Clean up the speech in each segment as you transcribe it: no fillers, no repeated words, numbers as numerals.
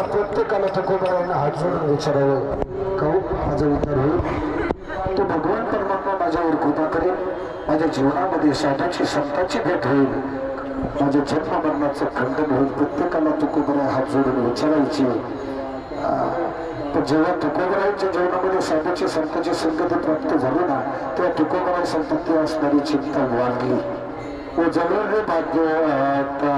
प्रत्येकाला तुकोबारायनं हात जोडून विचारावं का माझा उद्धार होईल, तो भगवान परमात्मा माझ्यावर कृपा करेल, माझ्या जीवनामध्ये साधाची संताची भेट होईल, माझ्या जन्म मरणाचं खंडन होईल. प्रत्येकाला तुकोबाराय हात जोडून विचारायची. पण जेव्हा तुकोबारायांच्या जीवनामध्ये साधाची संताची संगती प्राप्त झाली ना, तेव्हा तुकोबाराय सांगतात ती असणारी चिंता वाढली. ओ जवळ भाग्य आता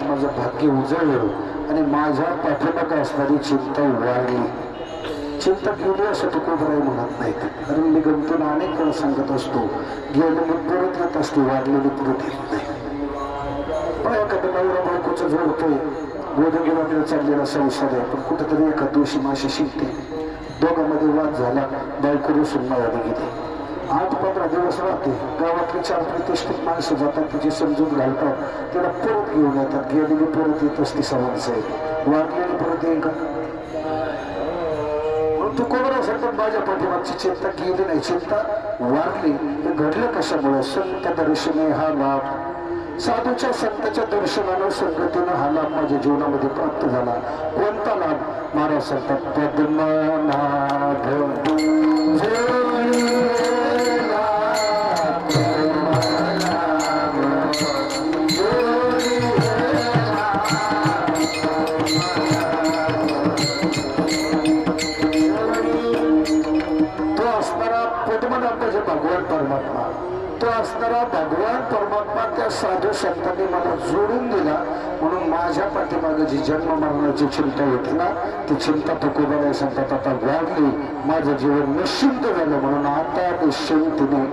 माझं भाग्य उजळलं आणि माझ्या पाठीमागे असणारी चिंता वाढली. चिंता गेली असं तुकोबाराय म्हणत नाहीत, कारण मी गमतीनं अनेक वेळा सांगत असतो, गेलेली परत येत असते, वाढलेली परत येत नाही. पण एखाद्या नवरा बायकोचं जोडतोय, गोदगिरीला चाललेला संसार आहे, पण कुठेतरी एका दिवशी माशी शिकते, दोघांमध्ये वाद झाला, बायको रुसून मायाला गेली. 8-15 दिवस राहते, गावातली 4 प्रतिष्ठित माणसं जातात, तिची समजून घालतात, तिला परत घेऊन येतात. गेलेली परत येत असते समाज आहे, वाढलेली परत येईल का? तुकोबाराय सांगतात माझ्या पाठीमागची चिंता गेली नाही, चिंता वाढली. हे घडलं कशामुळे? संत दर्शने हा लाभ, साधूच्या संताच्या दर्शनानं संगतीनं हा लाभ माझ्या जीवनामध्ये प्राप्त झाला. कोणता लाभ? महाराज सांगतात पद्मनाभ भगवान परमात्मा, तो असणारा भगवान परमात्मा त्या साधू संतांनी मला जोडून दिला. म्हणून माझ्या पाठीमागे जी जन्म मरणाची चिंता होती ना, ती चिंता तुकोबाराय सांगतात आता वाढली, माझं जीवन निश्चिंत झालं. म्हणून आता निश्चिंतीने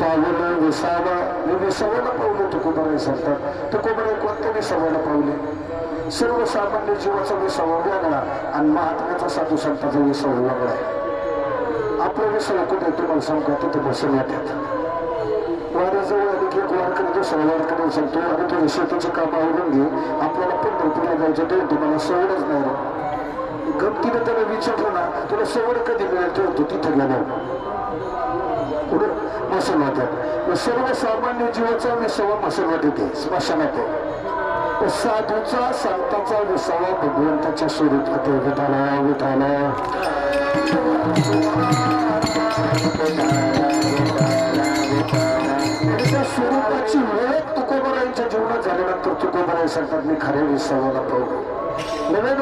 पावलं विसावं, मी विसावायला पावलं तुकोबाराय सांगतात. तुकोबाराय कोणत्या विसावायला पावले? सर्वसामान्य जीवाचा विसावा वेगळा आणि महात्म्याचा साधू संतांचा विसावा वेगळा आहे. आपलं विसर कुठे तुम्हाला सांगतो, तिथे बसून येतात. वाऱ्याजवळ आली की एक वारकरी दुसरा वारकरी सांगतो, आणि तुझ्या शेतीची कामं आवडून घे, आपल्याला पंढरपूरला जायचं ते तुम्हाला सवडच नाही राहत. गमतीने त्याला विचारलं ना, तुला सवड कधी मिळेल? तो तिथे गेलो पुढे मसलवाट्यात. सर्वसामान्य जीवाचा विसावा मसलवाट येते, स्मशानात आहे. साधूचा संताचा विसावा भगवंताच्या स्वरूपात विठाला विठाला स्वरूपाची ओळख तुकोबारायांच्या जीवनात झाल्यानंतर तुकोबाराय सांगतात मी खऱ्या विसावाला पाहू. नव्हे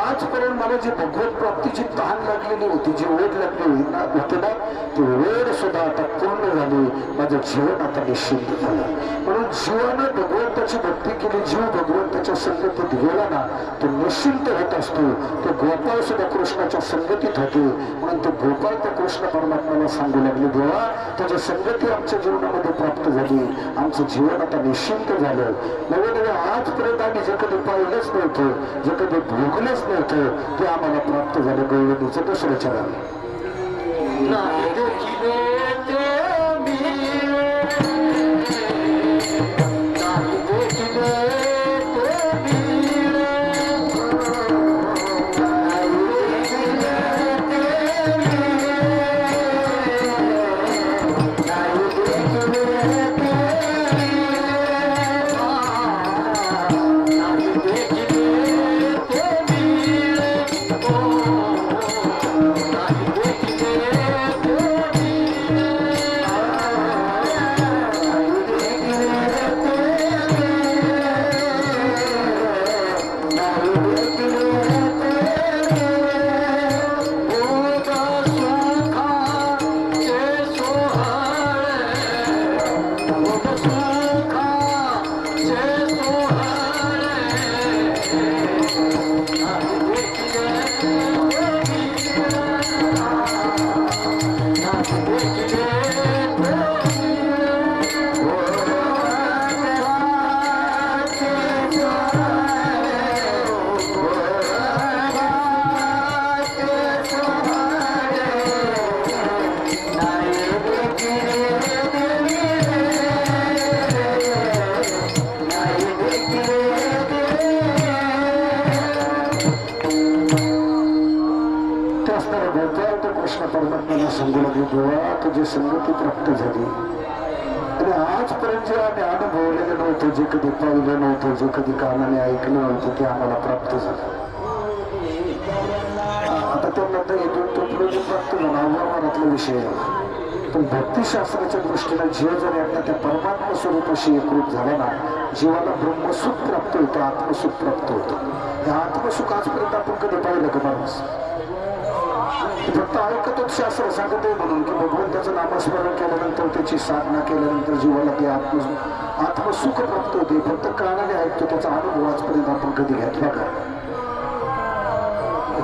आजपर्यंत मला जी भगवत प्राप्तीची तहान लागलेली होती, जी ओढ लागली होती ना, ती ओढ सुद्धा आता पूर्ण झाली. माझं जीवन आता निश्चिंत झालं. म्हणून जीवानं भगवंताची भक्ती केली, जीव भगवंताच्या संगतीत गेला ना, तो निश्चिंत होत असतो. तो गोपाळ सुद्धा कृष्णाच्या संगतीत होते. म्हणून तो गोपाळ त्या कृष्ण परमात्म्याला सांगू लागले, देवा तुझी संगती आमच्या जीवनामध्ये प्राप्त झाली, आमचं जीवन आता निश्चिंत झालं. नवे आजपर्यंत आम्ही जे कधी पाहिलंच नव्हतं, जे कधी भोगलंच नव्हतं, ते आम्हाला प्राप्त झालं. गौरवणीचं दुसरं चरण असणारे बोलतोय तो कृष्ण परमात्म्याला सांगू लागले, देवा तुझी संगती प्राप्त झाली आणि आजपर्यंत जे आम्ही अनुभवलेलं नव्हतं, जे कधी पाहिलं नव्हतं, जे कधी कानाने ऐकलं नव्हतं, ते आम्हाला प्राप्त झालं. आता त्यानंतर इथून तो पुढे प्राप्त झाला अव्यवहारातला विषय आहे. पण भक्तिशास्त्राच्या दृष्टीनं जीव जर एकदा त्या परमात्मा स्वरूपाशी एकरूप झाला ना, जीवाला ब्रह्मसुख प्राप्त होतं, आत्मसुख प्राप्त होतं. हे आत्मसुख आजपर्यंत आपण कधी पाहिलं का माणूस? फक्त ऐकतच शास्त्र सांगत आहे म्हणून की भगवंताचं नामस्मरण केल्यानंतर, त्याची साधना केल्यानंतर जीवाला ते आत्मसुख प्राप्त होते. फक्त कानाने ऐकतो, त्याचा अनुभव आजपर्यंत आपण कधी घेतला का?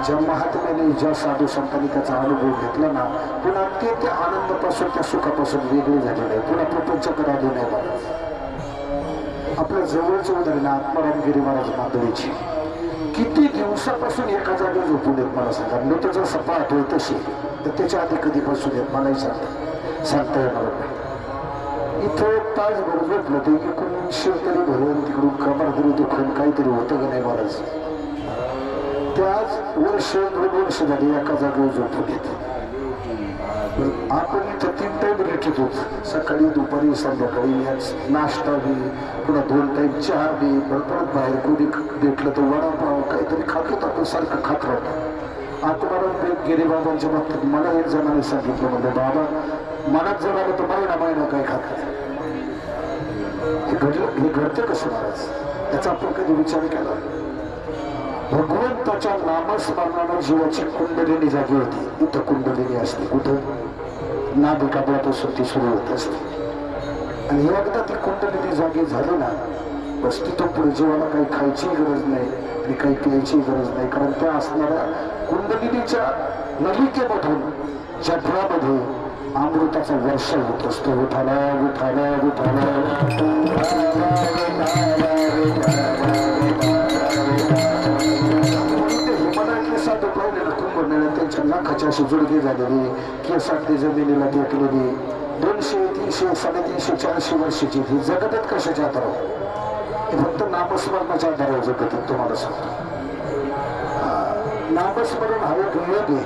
ज्या महात्म्याने, ज्या साधू संतांनी त्याचा अनुभव घेतला ना, पुन्हा ते त्या आनंदापासून, त्या सुखापासून वेगळे झाले नाही, पुन्हा प्रपंचाकडे आले नाही. महाराज आपल्या जवळचे उदाहरण आत्माराम गिरी महाराज माधवीची, किती दिवसापासून एका जागी झोपून येत मला सांगा. मी तर जर सपा आठवल तशी, तर त्याच्या आधी कधीपासून येत मलाही सांगता येणार नाही. इथं तासभर झोपलं ते इकडून शेतरी भरून, तिकडून कमरधरी दुखून काहीतरी होतं का नाही महाराज. त्याच वर्ष 2 वर्ष झाली एका जागेवर झोपून येते. आपण इथं 3 टाइम रेट होत, सकाळी दुपारी संध्याकाळी. नाश्ता बी, पुन्हा 2 टाइम चहा बी, परत बाहेर कोणी भेटलं तर वडापाव काहीतरी खात होत, आपण सारखं खात राहतो. आत्माराम गिरीबाबांच्या बाबतीत मला एक जणांनी सांगितलं, म्हणजे बाबा मनात जर आलं तर महिना काही खात नाही. हे घडतं कसं महाराज? त्याचा आपण कधी विचार केला? भगवंताच्या नामस्मरणानं जीवाची कुंडलिनी जागी होती. इथं कुंडलिनी असते, कुठं? नाभिकापासून ती सुरू होत असते. आणि एकदा ती कुंडलिनी जागी झाली ना, बस तिथं पुढे जीवाला काही खायची गरज नाही आणि काही प्यायची गरज नाही. कारण त्या असणाऱ्या कुंडलिनीच्या नलिकेमधून जठरामध्ये अमृताचा वर्षाव होत असतो. विठाला विठाला विठाला साधू पाहिलेलं कुंभमेळ्यात त्यांच्या लाखाची अशी जुडगी झालेली, केसातली जमिनीला टेकलेली, 200, 300, 350, 400 वर्षाची. ही जगतात कशाच्या आधारावर? हे फक्त नामस्मरणाच्या आधारावर जगतात. तुम्हाला सांगतो, नामस्मरण हा एक योग आहे.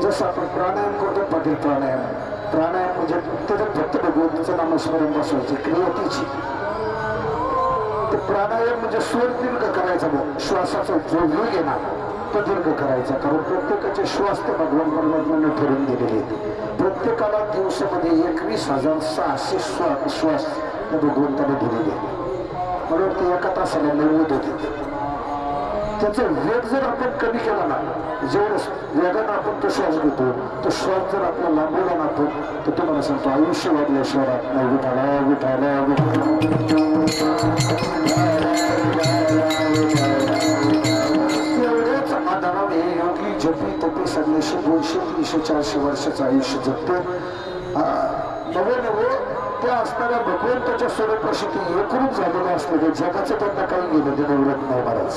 जसं आपण प्राणायाम करतो, पाटील प्राणायाम म्हणजे त्याच्यात फक्त भगवंताचं नामस्मरण बसवायची क्रिया तिची. ते प्राणायाम म्हणजे स्वर दीर्घ करायचा, श्वासाचा जो वेग आहे ना तो दीर्घ करायचा. कारण प्रत्येकाचे श्वास ते भगवान परमात्म्याने ठरवून दिलेले आहेत. प्रत्येकाला दिवसामध्ये 21,600 श्वास त्या भगवंताने दिलेले आहेत. म्हणून ते एका तासाला 90 होते. त्याचा वेग जर आपण कमी केला ना, जेवढं वेगानं आपण तो श्वास घेतो, तो श्वास जर आपला लांबवला ना, तर तुम्हाला सांगतो आयुष्य वाढल्याशिवाय राहत नाही. विठाला विठाला आधाराने योगी जपी तपी संन्याशी 200, 300, 400 वर्षाचं आयुष्य जगतो. नवे त्या असणाऱ्या भगवंताच्या स्वरूपाशी ते एकरूप झालेले असलेले जगाचं त्यांना काही गेलं ते निवडत नाही. महाराज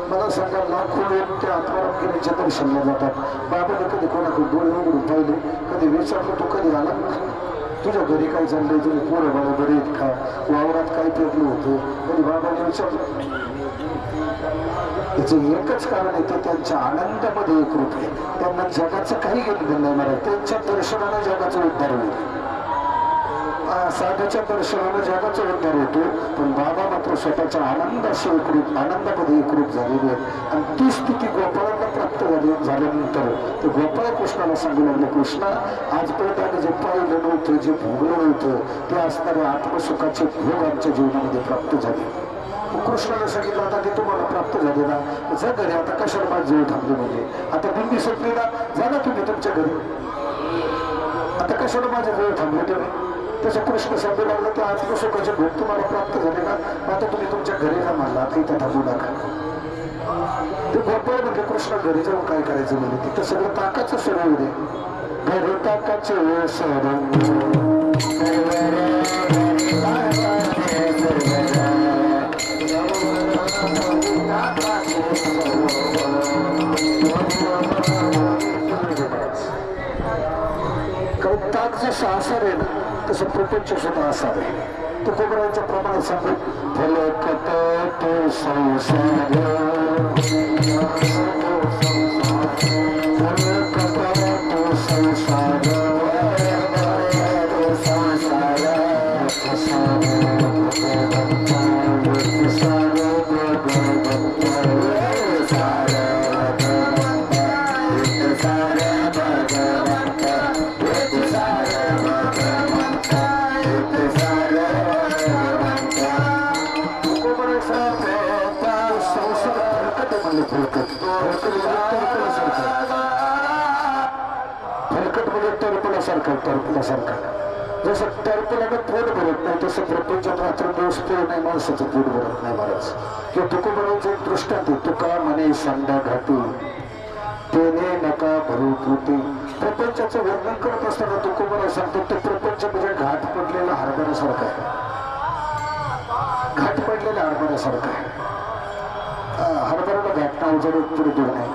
मला सांगा, लाखो लोक त्या आत्माराम गिरीच्या दर्शनाला जातात. बाबाने कधी कोणाकडे डोळे उघडून पाहिले, कधी विचारलं तू कधी आला, तुझ्या घरी काय चाललंय, तुझे पोरं बाबा बरे आहेत का, वावरात काय पेरलं होतं, कधी बाबाने विचारलं? याचं एकच कारण आहे, ते त्यांच्या आनंदामध्ये एकरूप आहे. त्यांना जगाचं काही घेणं नाही महाराज. त्यांच्या दर्शनानं जगाचा उद्धार होईल. साधूच्या दर्शनानं जगाचा उद्धार होतो, पण बाबा मात्र स्वतःच्या आनंदाशी एकरूप, आनंदामध्ये एकरूप झालेले आहेत. आणि ती स्थिती गोपाळांना प्राप्त झाल्यानंतर ते गोपाळ कृष्णाला सांगू लागले, कृष्णा आजपर्यंत आम्ही जे पाहिलं नव्हतं, जे भोगलं नव्हतं, ते असणारे आत्मसुखाचे भोग आमच्या जीवनामध्ये प्राप्त झाले. कृष्णाने सांगितलं, आता ते तुम्हाला प्राप्त झाले ना, जा घरी. आता कशाला माझ जीव थांबले? म्हणजे आता बिंदी संपली ना, जा ना तुम्ही तुमच्या घरी. आता कशाला माझे जीव थांबले तुम्ही? त्याचं कृष्ण सांगू लागलं, ते आत्मसुखाचे भोग तुम्हाला प्राप्त झाले ना, आता तुम्ही तुमच्या घरी जा म्हणला, आता इथं थांबू नका. ते गोपाळ म्हणजे कृष्ण घरी जाऊन काय करायचं म्हणजे तिथं सगळं ताकाचं सर दे, घरी ताकाचे सर. ताक जसं आसार आहे ना, तसं प्रपंच सुद्धा आसार आहे. तो कोबराच्या प्रमाणात सांगू, फलकत तो संसार पोट म्हणजे टरपल्यासारखं जसं टरपल्यानं पोट भरत नाही तसं प्रपंचात रात्रदिवस पोट नाही माणसाचं पोट भरत नाही महाराज. किंवा तुकोबरांचं एक दृष्टांत आहे, तुका म्हणे सांडा घाटू तेने नका भरू पोटी. प्रपंचाचं वर्णन करत असताना तुकोबरा सांगतो ते प्रपंच म्हणजे घाट पडलेला हरभऱ्यासारखा आहे. घाट पडलेल्या हरभऱ्यासारखं आहे. हरभऱ्याला घाट नाव जर पुढे दूर नाही.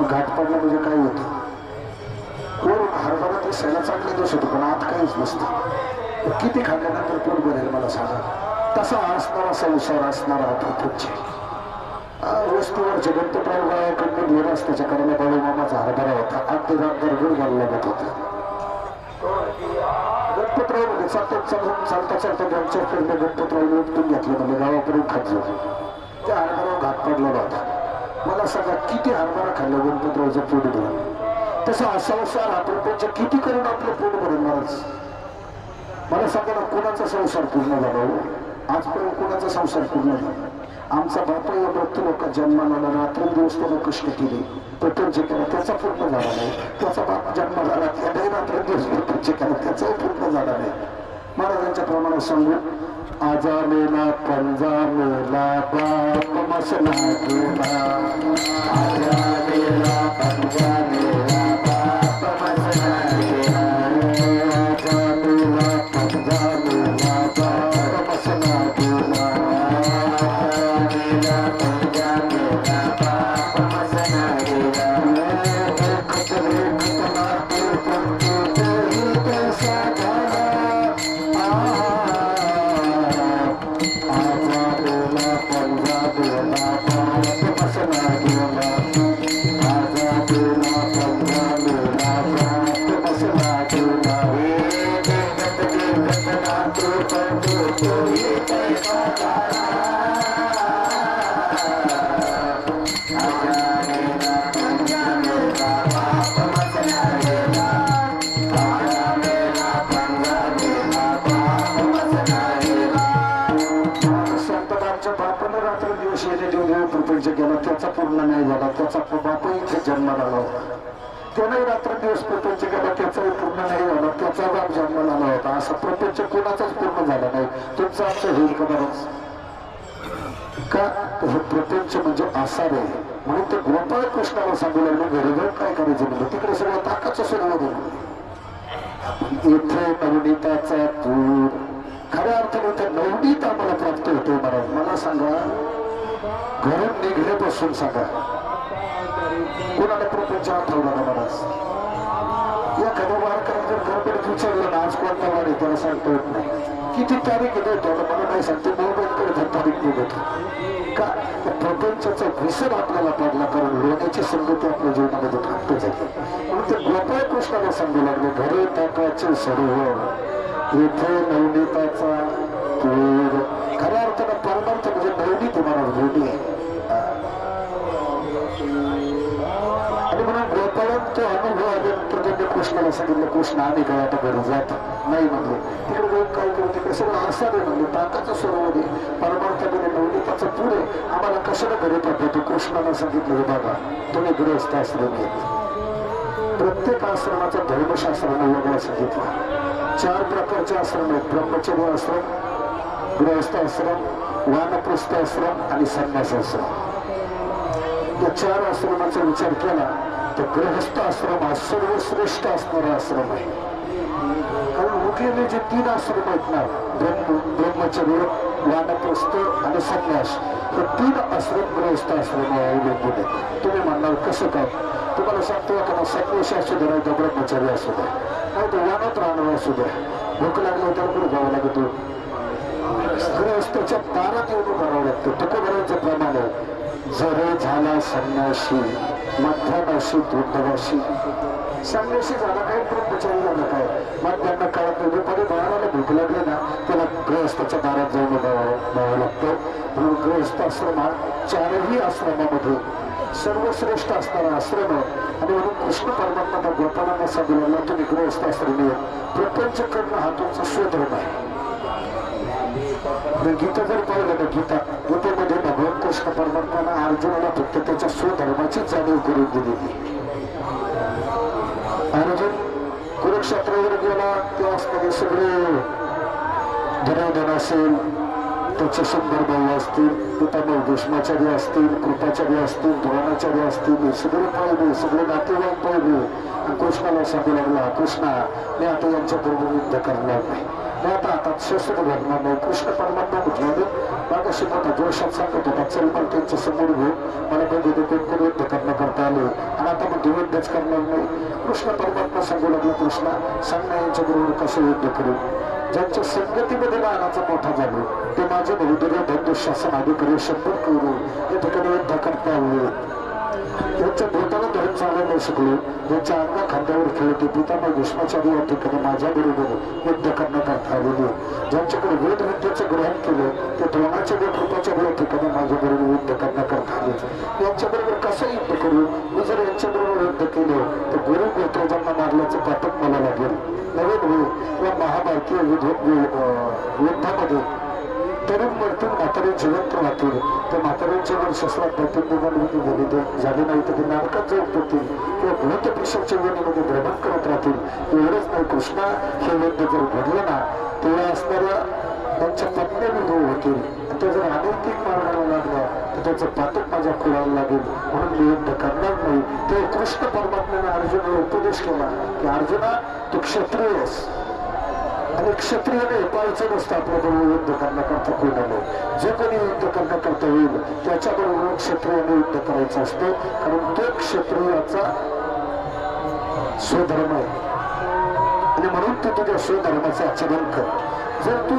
मग घाट पडला म्हणजे काय होतं, वर हरभरा दिसायला चांगले दिवस होतो पण आत काहीच नसतं. किती खाल्ल्यानंतर पोट भरेल मला सांगा. तसा असणारा संसार असणारा हा प्रपंच. वस्तूवर जगंतप्राव गावाकडून घेऊन त्याच्या कडला बाळूमामाचा हरभरा होता. अगदी रातभर गुड घालला जात होता. गणपतराव म्हणजे चालता त्यांच्याकडनं गणपतरावने उपटून घेतलं म्हणजे गावापर्यंत खाल्लं. त्या हरभरावर घात पडलेला होता. मला सांगा किती हरभरा खाल्लं गणपतरावचं पोट भरून. तसा संसार हा प्रपंच किती करून आपलं पोट भरणारच. मला सांगा ना कोणाचा संसार पूर्ण झाला. आजपर्यंत कोणाचा संसार पूर्ण झाला. आमचा बापा या मृत्यू लोक जन्माला रात्रंदिवस त्याला कष्ट केले प्रपंच केला त्याचा पूर्ण झाला नाही. त्याचा बाप जन्म झाला त्याने रात्रंदिवस प्रपंच केला त्याचाही पूर्ण झाला नाही. महाराजांच्या प्रमाणात सांगू आजा मेला पंजा मेला बाप मसला गेला. आजा मेला पंजा मेला बाप मसला गेला. आजा मेला पंजा मेला बाप मसला गेला. त्याचा पूर्ण नाही झाला. त्याचा बापही इथे जन्माला आला होता. त्याने रात्रदिवस प्रपंच केला त्याचाही पूर्ण नाही झाला. त्याचा बाप जन्माला आला होता. असा प्रपंच कोणाचाच पूर्ण झाला नाही. तुमचा असं होईल का बरंच का. हे प्रपंच म्हणजे आसार आहे. म्हणून ते गोपाळ कृष्णाला सांगू लागले घरी जाऊन काय करायचं म्हणजे तिकडे सगळं ताकाचं सर्व दिलं. इथे नवनीताचा पूर खऱ्या अर्थाने ते नवनीत आम्हाला प्राप्त होते. मला सांगा घरून निघण्यापासून सांगा कोणाला प्रपंच आठवला का महाराज. एखाद्या वारकऱ्याला जर गडबडीत विचारलं ना आज कोणता वार आहे त्याला सांगता येत नाही. किती तारीख येतो त्याला मला नाही सांगते मोबाईलकडे तारीख निघत का. प्रपंचाचा विसर आपल्याला पडला कारण लोण्याची संगती आपल्या जीवनामध्ये प्राप्त झाली. म्हणून ते गोपाळ कृष्णाला सांगू लागले घरे ताकाचे सरोवर इथे नवनीताचा पूर. खऱ्या अर्थानं परमार्थ म्हणजे नवनीत महाराज नवनी आहे. आणि म्हणून गोपाळात तो अनुभव आल्यानंतर त्यांनी कृष्णाला सांगितलं कृष्ण आम्ही काय आता घरी जात नाही म्हणले. तिकडे लोक काय करते कसं आसार आहे म्हणले ताकाचं सरोवर आहे परमार्थामध्ये नवनीताचं पूर आहे आम्हाला कशाला घरी पाठवतो. कृष्णाला सांगितलं हे बघा तुम्ही गृहस्थ आश्रम आहेत. प्रत्येक आश्रमाचा धर्मशास्त्राने वेगळा सांगितला. 4 प्रकारचे आश्रम आहेत. ब्रह्मचर्य आश्रम गृहस्थ आश्रम वानप्रस्थ आश्रम आणि संन्यास आश्रम. या 4 आश्रमाचा विचार केला तर गृहस्थ आश्रम हा सर्वश्रेष्ठ असणारा आश्रम आहे. कारण उठलेले जे 3 आश्रम आहेत ना ब्रह्मचर्य वानप्रस्थ आणि संन्यास हे 3 आश्रम गृहस्थ आश्रम अवलंबून आहेत. तुम्ही म्हणणार कसं काय. तुम्हाला सांगतो का संन्यासी असू दे नाही तर ब्रह्मचर्य असू दे नाही तर वानात राहणार असू दे भूक लागली त्याला कुठे जावं लागतो. गृहस्थाच्या दारात येऊन करावं लागतं. तुकोबरांचं प्रमाण आहे जरे झाला संन्यासी मध्यानाशी दुर्धवाशी. संन्यासी झाला काय ब्रह्मचारी झाला काय मध्याना काळात दुपारी बाळाला भूक लागली ना त्याला गृहस्थाच्या दारात जाऊन जावं लागतं. म्हणून गृहस्थाश्रम हा 4ही आश्रमामध्ये सर्वश्रेष्ठ असणारा आश्रम आहे. आणि म्हणून कृष्ण परमात्मा गोपाळांना सांगितलं तुम्ही गृहस्थाश्रमी प्रपंच करणं हा तुमचा स्वधर्म आहे. गीता जर पाहिलं ना गीतेमध्ये भगवान कृष्ण परमात्माला अर्जुनाला फक्त त्याच्या स्वधर्माची जाणीव करून दिलेली. अर्जुन ते असणारे सगळे धनाधन असेल, त्याचे सुंदर भाऊ असतील, पितामह भीष्माचार्य असतील, कृपाचार्य असतील, द्रोणाचार्य असतील, हे सगळे पाहिले, सगळे नातेवाईक पाहिले. आणि कृष्णाला सांगू लागला, कृष्णा मी आता यांच्या बरोबर युद्ध करणार नाही, मी आता हातात शस्त्र घडणार नाही. कृष्ण परमात्मा म्हटल्याने मागाशी मोठा जोशात सांगत होता, चल मला त्यांच्या समोर घेऊ, मला बघू दे कोण युद्ध करता आले, आणि आता मग युद्धच करणार नाही. कृष्ण परमात्मा सांगू लागला, कृष्णा सांग ना यांच्या बरोबर कसं युद्ध करू. ज्यांच्या संगतीमध्ये लहानाचा मोठा झालो ते माझे बहुदलीय बंधू शासन अधिकारी शंभर करू या ठिकाणी युद्ध करता आले. त्यांच्या बोटाला धरून चालायला शिकलो, त्यांच्या अंगा खांद्यावर खेळते पितामह भीष्माचार्य या ठिकाणी माझ्या बरोबर युद्ध करण्याकरता आलेले. ज्यांच्याकडे वेद विद्येचं ग्रहण केलं ते द्रोणाचार्य कृपाचार्य या ठिकाणी माझ्या बरोबर युद्ध करण्याकरता आले. यांच्याबरोबर कसं युद्ध करू. मी जर यांच्याबरोबर युद्ध केलं तर गुरु गोत्रोजांना मारल्याचं पातक मला लागेल. नवीन या महाभारतीय युद्धामध्ये तरुण मरतील, म्हातारे जिवंत राहतील. त्या म्हाताऱ्यांच्या वर शस्त्रात झाले नाही तर ते नारकात जाऊन पडतील किंवा भूत पिशाच्या योनीमध्ये भ्रमण करत राहतील. एवढंच नाही, कृष्णा हे युद्ध जर घडलं ना तेव्हा असणाऱ्या त्यांच्या पत्न्या विधू होतील. ते जर अनैतिक मार्गाला लागला तर त्याचं पातक माझ्या खुलायला लागेल, म्हणून मी युद्ध करणार नाही. ते कृष्ण परमात्म्याने अर्जुनाला उपदेश केला की अर्जुना तू क्षत्रिय आहेस आणि क्षत्रियाने पाहायचं नसतं आपल्याबरोबर युद्ध करण्याकरता कोणाला. जे कोणी युद्ध करण्याकरता येईल त्याच्याबरोबर क्षत्रियाने युद्ध करायचं असतं, कारण तो क्षत्रियाचा स्वधर्म आहे. आणि म्हणून तू तुझ्या स्वधर्माचं आचरण कर. जर तू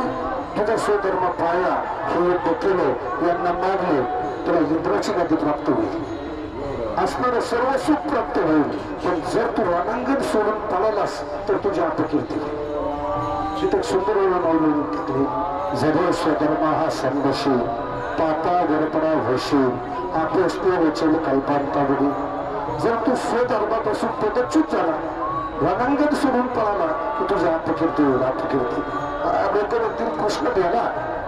तुझा स्वधर्म पाळला, हे युद्ध केलं, यांना मारले, तुला इंद्राची गती प्राप्त होईल, असणारं सर्व सुख प्राप्त होईल. पण जर तू रणांगण सोडून पळालास तर तुझी अपकीर्ती. तिथे सुंदर माऊली टाकली, जगो स्वधर्म हा संघशी पापा गडपडा होशी आपोष्टी वचल कल्पांतावडी. जर तू स्वधर्मापासून पदच्युत झाला, रणांगण सोडून पळाला की तुझी अपकीर्ती होईल. अपकीर्ती कृष्ण भेला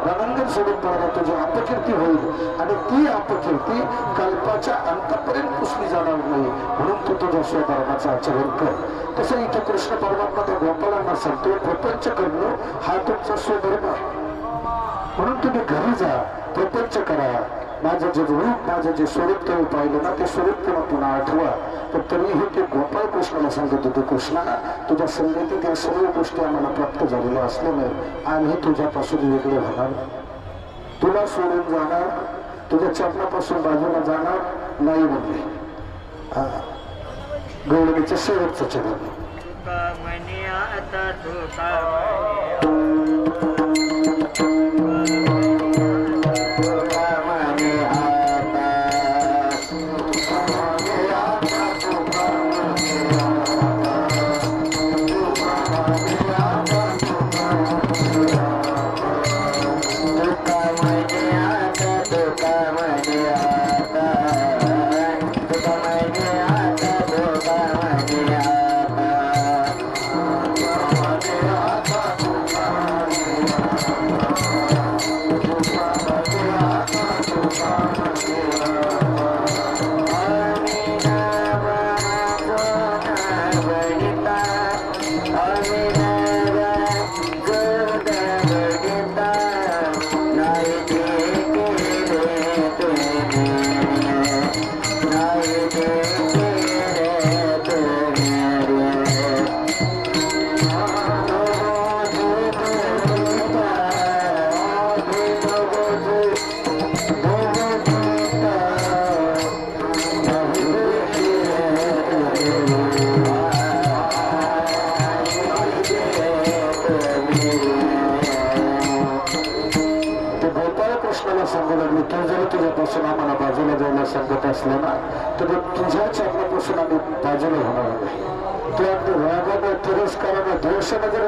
रणांगण सोडून पळाला तुझी अपकीर्ती होईल, आणि ती अपकीर्ती कल्पाच्या अंतापर्यंत पुसली जाणार नाही. म्हणून तू तुझ्या स्वधर्माचं आचरण कर. तसं इथे कृष्ण परमात्मा त्या गोपालांना सांगतो, प्रपंच करणं हा तुमचा स्वधर्म. म्हणून तुम्ही घरी जा, प्रपंच करा. माझं जे रूप, माझं जे स्वरूप तुम्ही पाहिलं ना ते स्वरूप पुन्हा आठवा. पण तरीही ते गोपाळ कृष्णाला सांगत होते, कृष्णा तुझ्या संगतीत या सर्व गोष्टी आम्हाला प्राप्त झालेल्या असल्यामुळे आम्ही तुझ्यापासून वेगळे होणार, तुला सोडून जाणार, तुझ्या चरणापासून बाजूला जाणार नाही म्हणले. गौडवीचं शेवटचं चरण. तुझ्यापासून आम्हाला बाजूला जायला सांगत असलं ना तर तुझ्या चरणापासून आम्ही बाजूला होणार नाही. तू अगदी रागाने, तिरस्काराने, द्वेषाने जर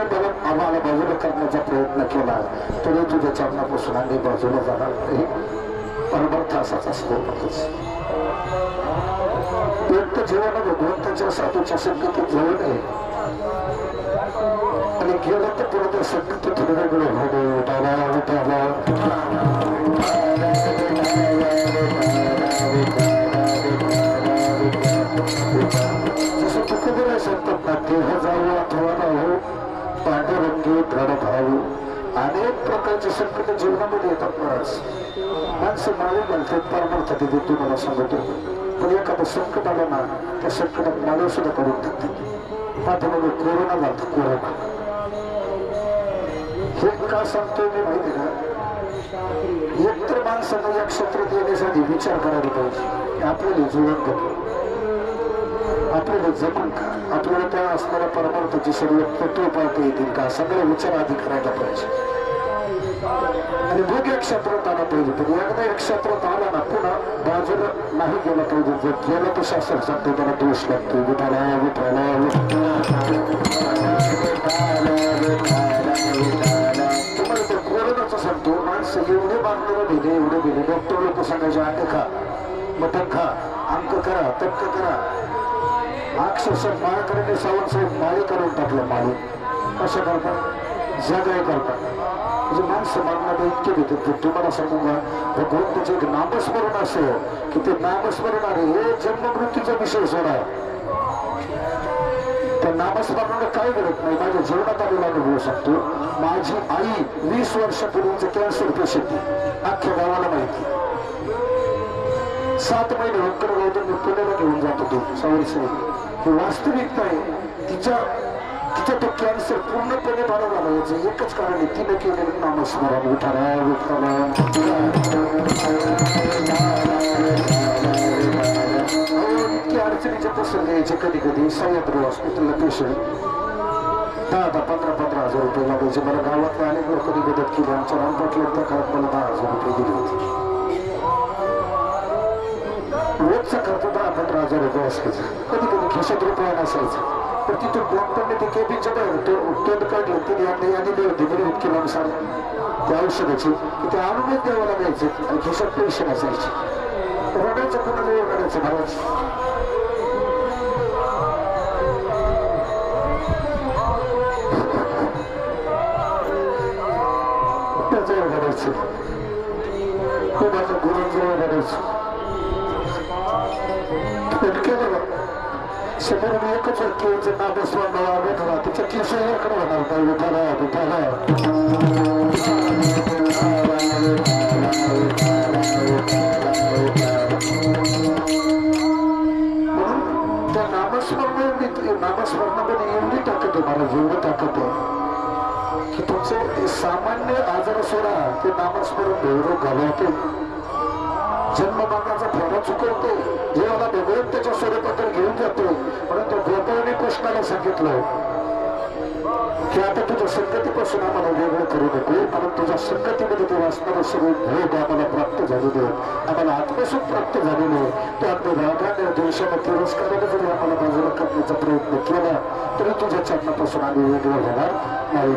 आम्हाला बाजूला करण्याचा प्रयत्न केला तरी तुझ्या चरणापासून आम्ही बाजूला जाणार नाही. परमार्थ असाच असतो. एक तर जीवन भगवंताच्या साधूच्या संगतीत जाऊ नये आणि गेलं तर पुढे संगत थोडं वेगळं जसं तुकडे सांगतात ना, देह जाऊ अथवा ना हो घेत रडत राहावे. अनेक प्रकारचे संकट जीवनामध्ये येतात महाराज. माणसं माळी घालतात परमार्थात येते तुम्हाला सांगतो. पण एखादं संकट आलं ना त्या संकटात माळी सुद्धा करून टाकतात. पाठीमागे कोरोना झाला. कोरोना हे का सांगतोय मी माहिती का? एकतर माणसानं या क्षेत्रात येण्यासाठी विचार करायला पाहिजे. आपल्याला जीवन करतो, आपल्याला जमन का, आपल्याला त्या असणाऱ्या परमार्थाची सर्व तत्व पाहता येतील का, सगळे विचार आधी करायला पाहिजे. आणि मग एक क्षेत्रात आला पाहिजे. पण एकदा एक क्षेत्रात आला ना पुन्हा बाजूला नाही गेला पाहिजे. जर गेला तर शास्त्र सांगतो त्याला दोष लागतो. तुम्हाला तर कोरोनाचं सांगतो. माणसं एवढे बांधलेलं भेले एवढे भेले. डॉक्टर लोक सांगायचे अंडे खा, मटण खा, अंक करा, तर्क करा. अक्षरशः माळकऱ्यांनी सावंतसाहेब माळी करून टाकलं. माळी कशा करतात? जगाय करतात. म्हणजे माणसं मागणारे इतके भेटत. तुम्हाला सांगू का भगवंताचे एक नामस्मरण असं की ते नामस्मरण आहे हे जन्ममृत्यूचा विषय सोडा. त्या नामस्मरणाला काय घडत नाही. माझ्या जीवनात आलेला अनुभव सांगतो. माझी आई 20 वर्षापूर्वीचं कॅन्सर पेशंट अख्ख्या गावाला माहिती. 7 महिने होकर गावतून मी पुण्याला घेऊन जात होतो. सावरसाहेब ही वास्तविकता आहे. तिच्या तो कॅन्सर पूर्णपणे बरा झाला. याचं एकच कारण आहे तिने केलेलं नामस्मरण. विठाला विठाला इतकी अडचणीचे प्रसंग यायचे. कधी कधी सह्याद्री हॉस्पिटलला पेशंट 10-15 हजार लागायचे. मला गावातल्या अनेक लोकांनी मदत केली. आमच्या रामपाटल्या त्या काळात मला 10,000 दिले होते. रोजचा खर्च 10-15 हजार असायचा. कधी कधी खिशात रुपया नसायचा. पण तिथून डॉक्टरने ते केबिनच्या बाहेर तोंड काढलं. तिने आणले होते बरे इतके लांबसार त्या औषधाचे की ते आणूनच द्यावं लागायचं. आणि खिशात पैसे नसायचे. रडायचं कोणाला रडायचं महाराज. त्याच्यावर रडायचं. ते माझ्या गुरुंजवळ रडायचं. समोर एकच व्यक्ती नामस्मरण आठवला. तिच्या केसाकडे होणार नाही. विठाला विठाला म्हणून त्या नामस्मरणामध्ये एवढी ताकद आहे महाराज. एवढी ताकद आहे की तुमचे सामान्य आजार सोडा ते नामस्मरण भैरव घालवते. जन्ममानाचा फेरा चुकवते. जेव्हा भगवंत त्याच्या स्वरूपाकडे घेऊन जातो. म्हणून तो गोपाळाने कृष्णाला सांगितलं की आता तुझ्या संगतीपासून आम्हाला वेगळं करू नको. कारण तुझ्या संगतीमध्ये ते वाचणारं सगळे भोग आम्हाला प्राप्त झालेले, आम्हाला आत्मसुख प्राप्त झालेले. तो अगदी रागाने देशाला तिरस्काराने जरी आम्हाला बाजूला करण्याचा प्रयत्न केला तरी तुझ्या चरणापासून आम्ही वेगळं होणार नाही.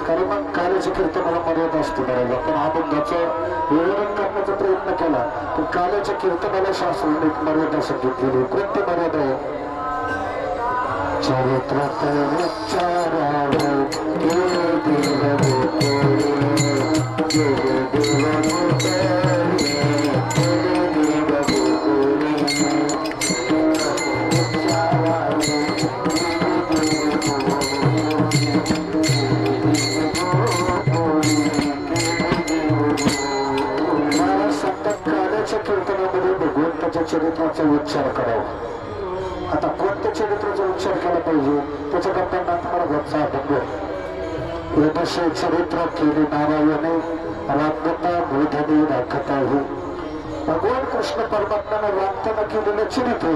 कारण मग कार्याची कीर्तनाला मर्यादा असते बरोबर. पण अभंगाचं विवरण करण्याचा प्रयत्न केला तर काल्याच्या कीर्तनाला शास्त्राने एक मर्यादा सांगितलेली. कोणती मर्यादा आहे? चरित्रात चरित्राचा उच्चार करावा. आता कोणत्या चरित्राचा उच्चार केला पाहिजे त्याच्याकरता नाथमार्गाचा अभंग. यदशे चरित्र केली नारायणे रामता भूधनी राखता हो. भगवान कृष्ण परमात्म्याने रामताना केलेलं चरित्र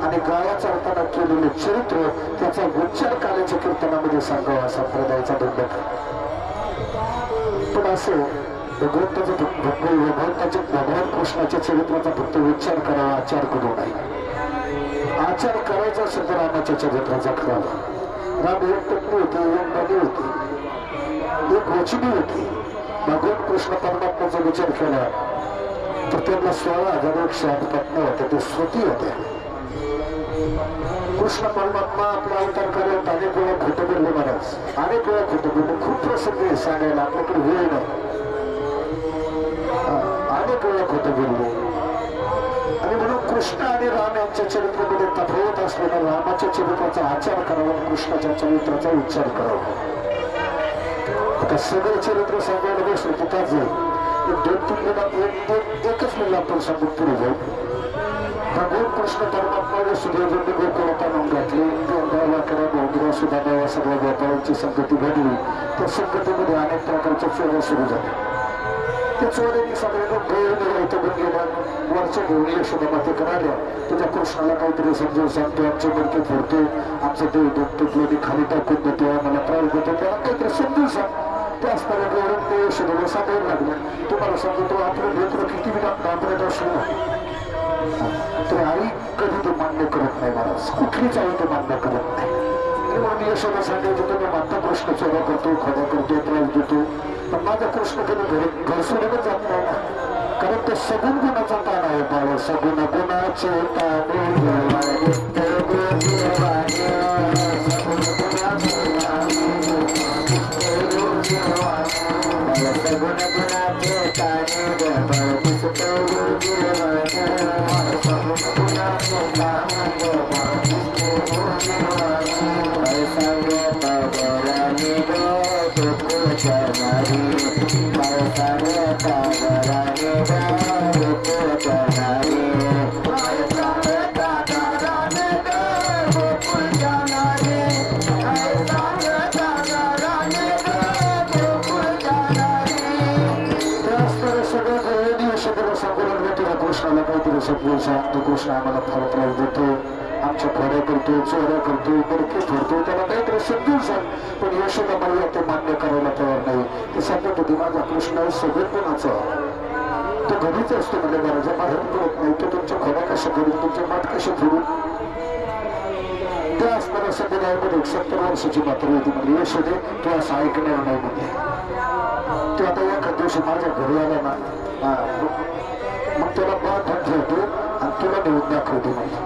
आणि गाया चरताना केलेलं चरित्र त्याचा उच्चार काल्याच्या कीर्तनामध्ये सांगावा संप्रदायाचा दंडक. पण असं भगवान कृष्णाच्या चरित्राचा फक्त उच्चार करावा, आचार करू नाही. आचार करायचा असेल तर रामाच्या चरित्राचा करावा. राम एक पत्नी होती, एक नदी होती, एक वचनी होती. भगवान कृष्ण परमात्म्याचा विचार केला तर त्यांना 16,108 पत्नी होत्या, ते स्वती होत्या. कृष्ण परमात्मा आपला अवतार करत अनेक वेळा खोटं बोलले महाराज, अनेक वेळा खोटं बोलले. खूप प्रसंग आहे सांगायला, आपल्याकडे वेळ नाही. अनेक वेळा खोटं बोलले. आणि म्हणून कृष्ण आणि राम यांच्या चरित्रामध्ये तफावत असलेल्या रामाच्या चरित्राचा आचार करावा, कृष्णाच्या चरित्राचा उच्चार करावा. आता सगळं चरित्र सांगायला बसलं तर काय जाईल? 2-3 मिनिटात एकच मिनिट आपण सांगून पुढे जाऊ. भगवान कृष्ण परमात्मा सुदैवाने गोकुळात आणून घातले. 11 सुद्धा देवा सगळ्या व्यापाऱ्यांची संगती घडली. त्या संगतीमध्ये अनेक प्रकारच्या चोऱ्या सुरू झाल्या. त्या चोऱ्यांनी सगळ्यांना गैर इथं गेला. वरच्या घेऊन यशोदामाते करायला त्याच्या कृष्णाला काहीतरी समजून सांगतो, आमचे मडके फोडतो, आमचं देव दुखतो, खाली टाकून देतो, आम्हाला त्रास देतो, त्याला काहीतरी समजून सांग. त्या असताना गौरव ते यशोदाला सांगायला लागलं. तुम्हाला सांगतो आपलं लेकरं किती घाबरत असलं तर आई कधी तो मान्य करत नाही महाराज, कुठलीच आई तो मान्य करत नाही. म्हणून यशोदा सांगायचं तुम्ही माता कृष्ण चोरा करतो, खडा करतो, त्रास देतो, पण माझा कृष्ण कधी घर सोडूनच जात नाही ना. कारण तो सगुण गुणाचा ताण आहे बाळ. सगुण गुणाचे समजून सांगतो. कृष्ण आम्हाला फार त्रास देतो, आमच्या खोड्या करतो, चोऱ्या करतो, बडके फोडतो, त्याला काहीतरी समजून सांग. पण यशोदा मला ते मान्य करायला तयार नाही. ते सांगत होती माझा कृष्ण सगळं कोणाचा तो घरीच असतो, म्हणजे घराच्या बाहेर पडत नाही. तो तुमच्या खोड्या कशा करून, तुमचे माठ कसे फोडून. त्या असताना सगळ्यामध्ये 70 वर्षाची मात्र होती. म्हणजे यशोदे तू असं ऐकणार नाही म्हणजे. तो आता एखाद दिवशी माझ्या घरी आला ना, मग त्याला बांधून ठेवतो आणि तुला नेऊन दाखवतो. म्हणजे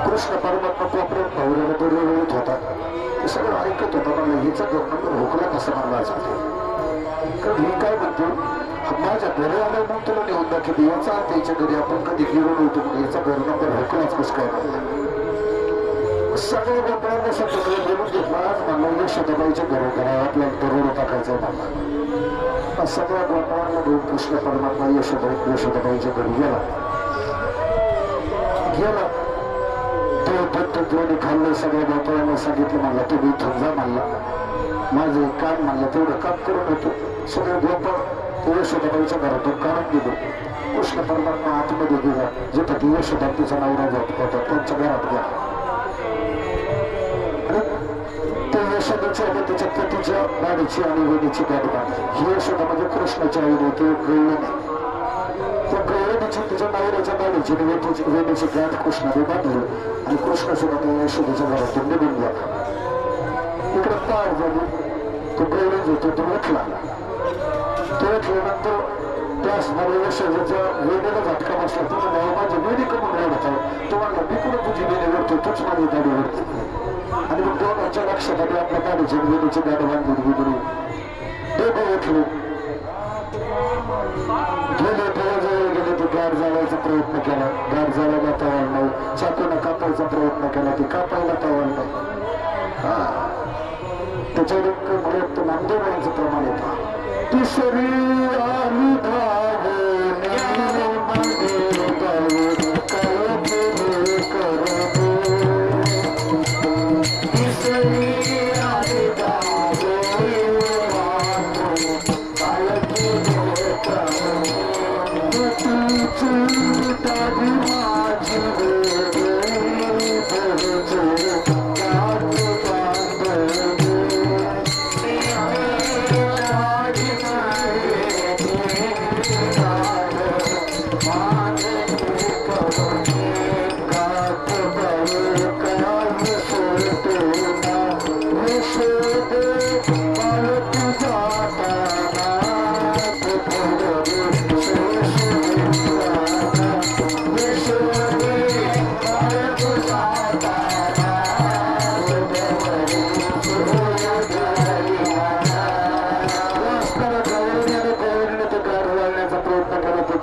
कृष्ण परमात्मा कोपऱ्यात भावऱ्याला दरवेळीत होता. ते सगळं ऐकत होता. मला हिचा नंबर हुकला कसं मला असतो. कारण ही काय म्हणतो, माझ्या घरी आलं मग तुला नेऊन दाखवतो. याचा त्याच्या घरी आपण कधी गेलो नव्हतो, म्हणजे याचा घर नंबर हुकलाच कसं काय म्हणला. सगळ्या गोपाळांना सगळं बोलून घेतला. आज म्हणलं यशोदाबाईच्या घरोघरा आपल्याला दरोडा टाकायचा मला. सगळ्या गोपाळांना घेऊन कृष्ण परमात्मा यशोदाबाईच्या घरी गेला. तो खाल्लं. सगळ्या गोपाळांना सांगितलं म्हणला तुम्ही इथून जा म्हणला, माझं काम म्हणलं तेवढं काम करून होतो. सगळे गोपाळ यशोदाबाईच्या घरातून काढून गेलो. कृष्ण परमात्मा आतमध्ये गेला, जिथं ती यशोदा तिचा नवरा जात होता त्यांच्या घरात गेला. यशोदाची आणि त्याच्या पतीच्या गाडीची आणि वेणीची गाडी बांधली. ही यशोदा म्हणजे कृष्णाची आई होती. गवळण त्या गवळणीची तिच्या नवऱ्याच्या गाडीची वेणीची गाठ कृष्णाने बांधली आणि कृष्ण सुद्धा त्या यशोदाच्या घरातून निघून गेला. इकडे पार झाली. तो गवळण होतो तो उठला. तो उठल्यानंतर त्याच मला यशोदाच्या वेणीला झटका बसला. तो म्हणला माझी वेणी कमून रडत आहे. तो म्हणला मी कुठं तुझी वेणी वरतो, तूच माझी गाडी वरती. आणि मग दोघांच्या लक्षात आली आपल्या गाडीची वेणीची गाडी बांधली गेली. दोघं उठले गेले. जवळ गेले ते गाड जाळायचा प्रयत्न केला. गाड जाळायला तयार नाही. चाकून कापायचा प्रयत्न केला, ती कापायला तयार नाही. त्याच्यावर एक नामदेवांचं प्रमाण येतं. तिसरी आली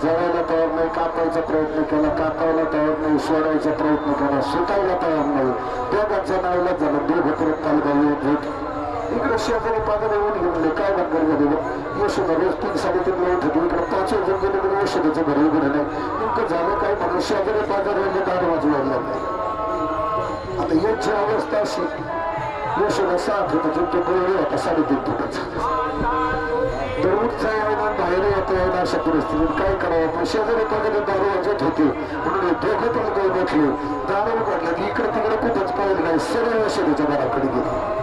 जळायला तयार नाही, कापायचा प्रयत्न केला, कापायला तयार नाही, सोडायचा प्रयत्न केला, सुटायला तयार नाही. दोघांच्या नावाला झालं, दोघं परत तालुका भेट इकडे शेजारी पाजारी येऊन घेऊन काय बंगर झालेलं यशोदा रोज 3-3.5 लावून होती. इकडे 5 वाजून गेले तरी यशोदाचं घर उघडं नाही. नेमकं झालं काय म्हणून शेजारी पाजारी दार वाजवायला लागले. आता यांची अवस्था अशी यशोदा 7 फुटाची तो डोळे होता 3.5 फुटाचा. तर उठचा येऊन बाहेर येता येईल अशा परिस्थितीत काय करावं. पण शेजारी पाजारी दारू वाजत होते म्हणून दोघं पण काही बसले. दारू उघडलं की इकडे तिकडे कुठंच पाहिलं नाही. सरळ यशोदाच्या घराकडे गेले.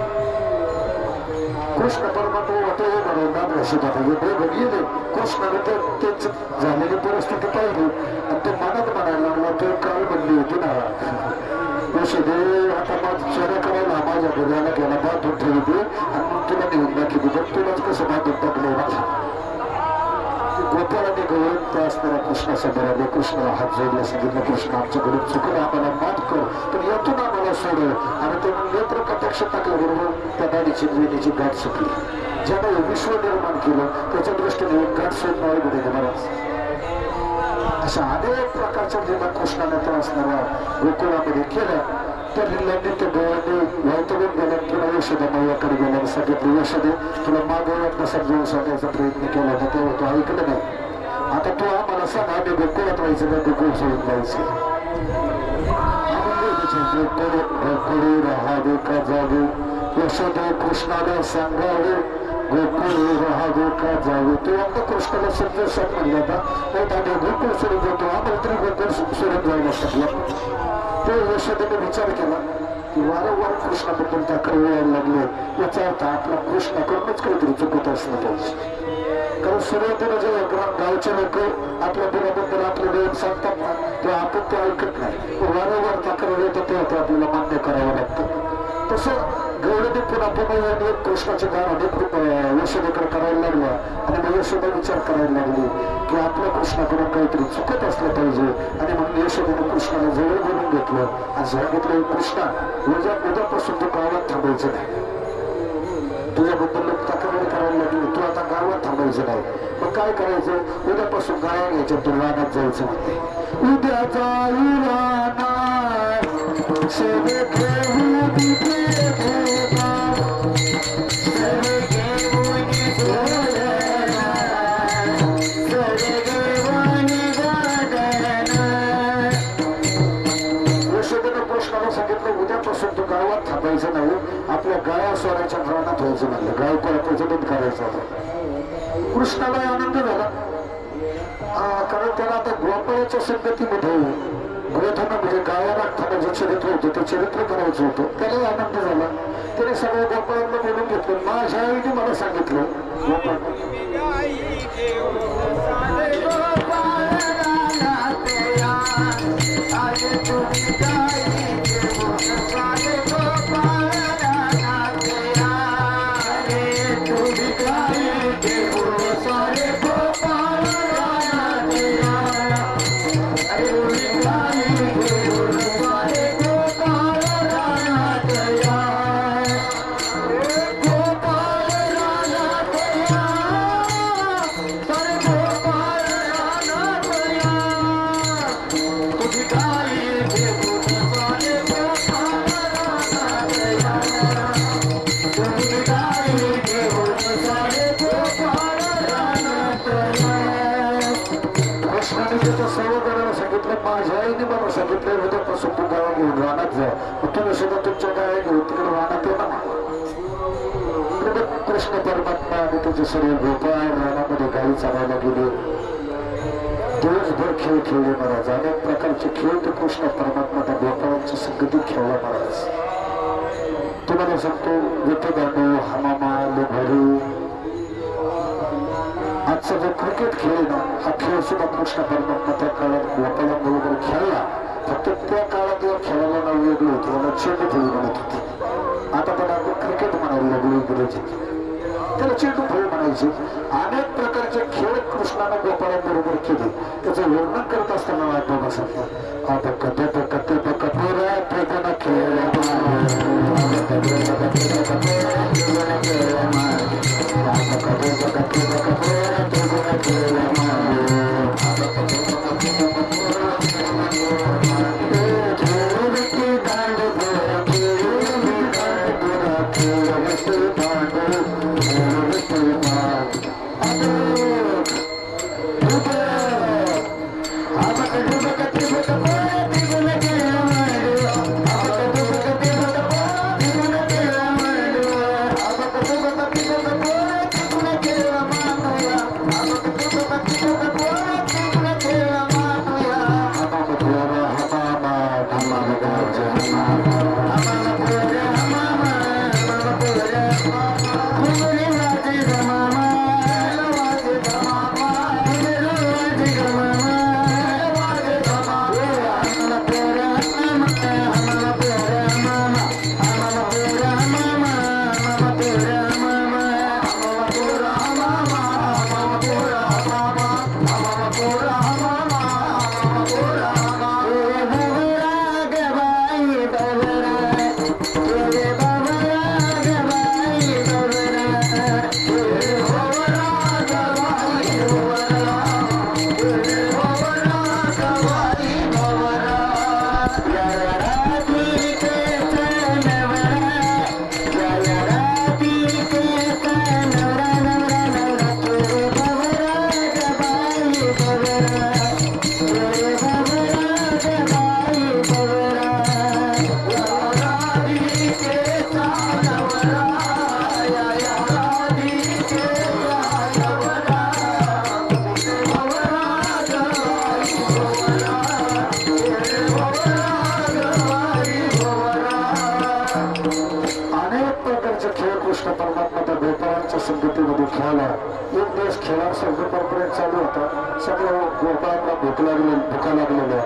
कृष्ण परमात्मा होतो म्हणून नाम यशोदा हे दोघं गेले. कृष्णाने तर तेच झालेली परिस्थिती पाहिली आणि तो मनात म्हणायला लागला तो काल म्हणली होती ना यशोदे आता माझ चोऱ्या करायला माझ्या घराला गेला बांधून ठेवते आणि मग तुला नेऊन दाखवते पण तुलाच कसं बांधून टाकलं माझा. गोपाळाने गवळत असणाऱ्या कृष्णासमोर आले. कृष्णाला हात जोडला, सांगितलं कृष्ण आमच्याकडे चुकलं, आम्हाला माफ कर पण यातून आम्हाला सोड. आणि ते नेत्र कटाक्ष टाकल्याबरोबर त्या गाडीची वेणीची गाठ सुटली. ज्याने विश्व निर्माण केलं त्याच्या दृष्टीने एक गाठ सोडणार गुन्हे महाराज. अशा अनेक प्रकारच्या लीला कृष्णाने तर असणाऱ्या गोकुळामध्ये केल्या. त्या लीलांनी ते डोळ्यांनी वैतवून गेल्या. तुला यशोदा मैयाकडे गेल्या सांगितलं यशोदे तुला मागे एकदा समजावून सांगायचा प्रयत्न केला होता तेव्हा तो ऐकलं नाही. आता तू आम्हाला सांग आम्ही गोकुळात व्हायचं का गोकुळ सोडून जायचं. गोकुळी राहावे का जावे यशोदे कृष्णाला सांगावे गोकुळी राहावे का जावे. तो आता कृष्णाला समजून सांग म्हणला होता नाही आम्ही गोकुळ सोडून जातो आम्हाला तरी गोकुळ सोडून जायला शकला. तो यशोदेने विचार केला की वारंवार कृष्णाबद्दल तक्रार यायला लागले याचा अर्थ आपला कृष्णाकडूनच काहीतरी चुकत असलं पाहिजे. कारण सुरुवातीला जेव्हा गावचे लोक आपल्या मुलाबद्दल आपले वेळ सांगतात ना तेव्हा आपण ते ऐकत नाही. वारंवार तक्रार येतात तेव्हा ते आपल्याला मान्य करावं लागतं. तसं गौडीने पुन्हा पुन्हा कृष्णाचे गाण अनेक यशोदेकडे करायला लागला आणि मग यशोदा विचार करायला लागली की आपल्या कृष्णाकडून काहीतरी चुकत असलं पाहिजे. आणि म्हणून यशोदेने कृष्णाला जवळ बोलून घेतलं आणि सांगितलं कृष्णा उद्यापासून तू गावात थांबायचं नाही. तुझ्याबद्दल लोक तक्रार करायला लागले तू आता गावात थांबायचं नाही. मग काय करायचं उद्यापासून गाया घ्यायच्या तू रानात जायचं म्हणते. उद्या जाऊ रानात सेवे घेऊ तिथे सांगितलं उद्यापासून तू गावात थांबायचं नाही. आपल्या गाया सोडायच्या रानात व्हायचं म्हणलं. गाय कोणाचं बंद करायचं होतं. कृष्णाला आनंद झाला कारण त्याला आता गोपाळाच्या संगतीमध्ये गोधना म्हणजे गाया राखताना जे चरित्र होतं ते चरित्र करायचं होतं. त्यालाही आनंद झाला. त्याने सगळ्या गोपाळांना बोलून घेतलं. माझ्या आईने मला सांगितलं माझ्या आईने मला सांगितलं उद्यापासून तू गावा घेऊन रानात जा. तुम्ही सुद्धा तुमच्या गाया घेऊन तिकडे रानात ये ना. कृष्ण परमात्मा आणि त्याचे सर्व गोपाळ रानामध्ये गाई चालायला गेले. दिवसभर खेळ खेळले महाराज. अनेक प्रकारचे खेळ ते कृष्ण परमात्मा त्या गोपाळांच्या संगतीत खेळला महाराज. तुम्हाला सांगतो विठ्ठदांडू हमामा लोभारी आजचा जो क्रिकेट खेळ ना हा खेळ सुद्धा कृष्ण परमात्मा त्या काळात गोपाळांबरोबर खेळला. फक्त त्या काळात या खेळाला नाव वेगळं होतं. याला चेंडू फळी म्हणत होते. आता त्याला आपण क्रिकेट म्हणायला लागलो इंग्रजीत. त्याला चेंडू फळी म्हणायचे. अनेक प्रकारचे खेळ कृष्णाने गोपाळांबरोबर केले. त्याचं वर्णन करत असताना बाबा सांगतात आता कथे कथे कथोरा फेकना खेळ झाला. एक दिवस खेळा संघपर्यंत चालू होता. सगळं गोपाळांना भुका लागलेल्या.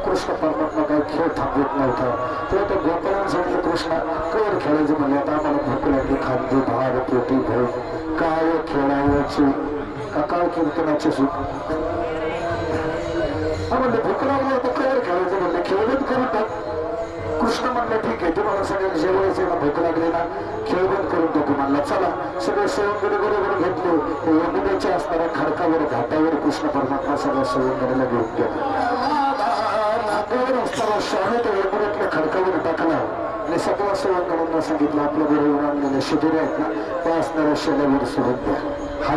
कृष्ण परमात्मा काही खेळ थांबवत नव्हता. तेव्हा त्या गोपाळांसाठी कृष्णा कर खेळायचं म्हणले. आता आम्हाला भूक लागली. खाद्य भार पोटी भर काय खेळावयाची का काय कीर्तनाची सुख म्हणले. भूक लागली आता कर खेळायचं म्हणले. खेळबंद करून टाक. कृष्ण म्हणलं ठीक आहे तुम्हाला सगळ्यांना जेवायचं ना भूक लागली ना खेळ बंद करून टाकू म्हणला. चला सगळे सवंगडी बरोबर घेतले. ते यमुनेच्या असणाऱ्या खडकावर घाटावर कृष्ण परमात्मा सगळ्या सवंगडीला घेऊन गेले. असताना शाळेत यमुनेतल्या खडकावर टाकला आणि सगळ्या सवंगड्यांना सांगितलं आपल्या बरोबर आणलेले शिबिर आहेत ना त्या असणाऱ्या शेल्यावर सोडून द्या. हा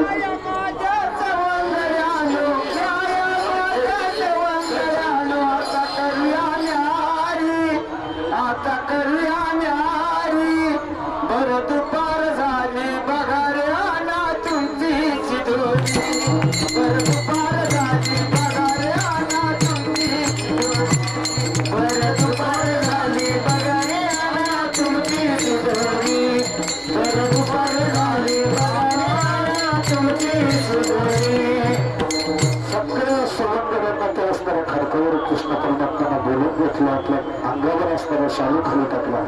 आता करूया न्यारी बर दुपार झाली बघा रे आना तुमची चिडोरी बर दुपार झाली बघा रे आना तुमची चिडोरी बर दुपार झाली बघा रे आना तुमची चिडोरी बर दुपार झाली बघा रे आना तुमची चिडोरी. सगळ्या सवंगड्यांना त्या असणाऱ्या खडकावर कृष्ण परमात्म्याने बोलून घेतलं. आपल्या अंगावर असणारा शालू खाली टाकला.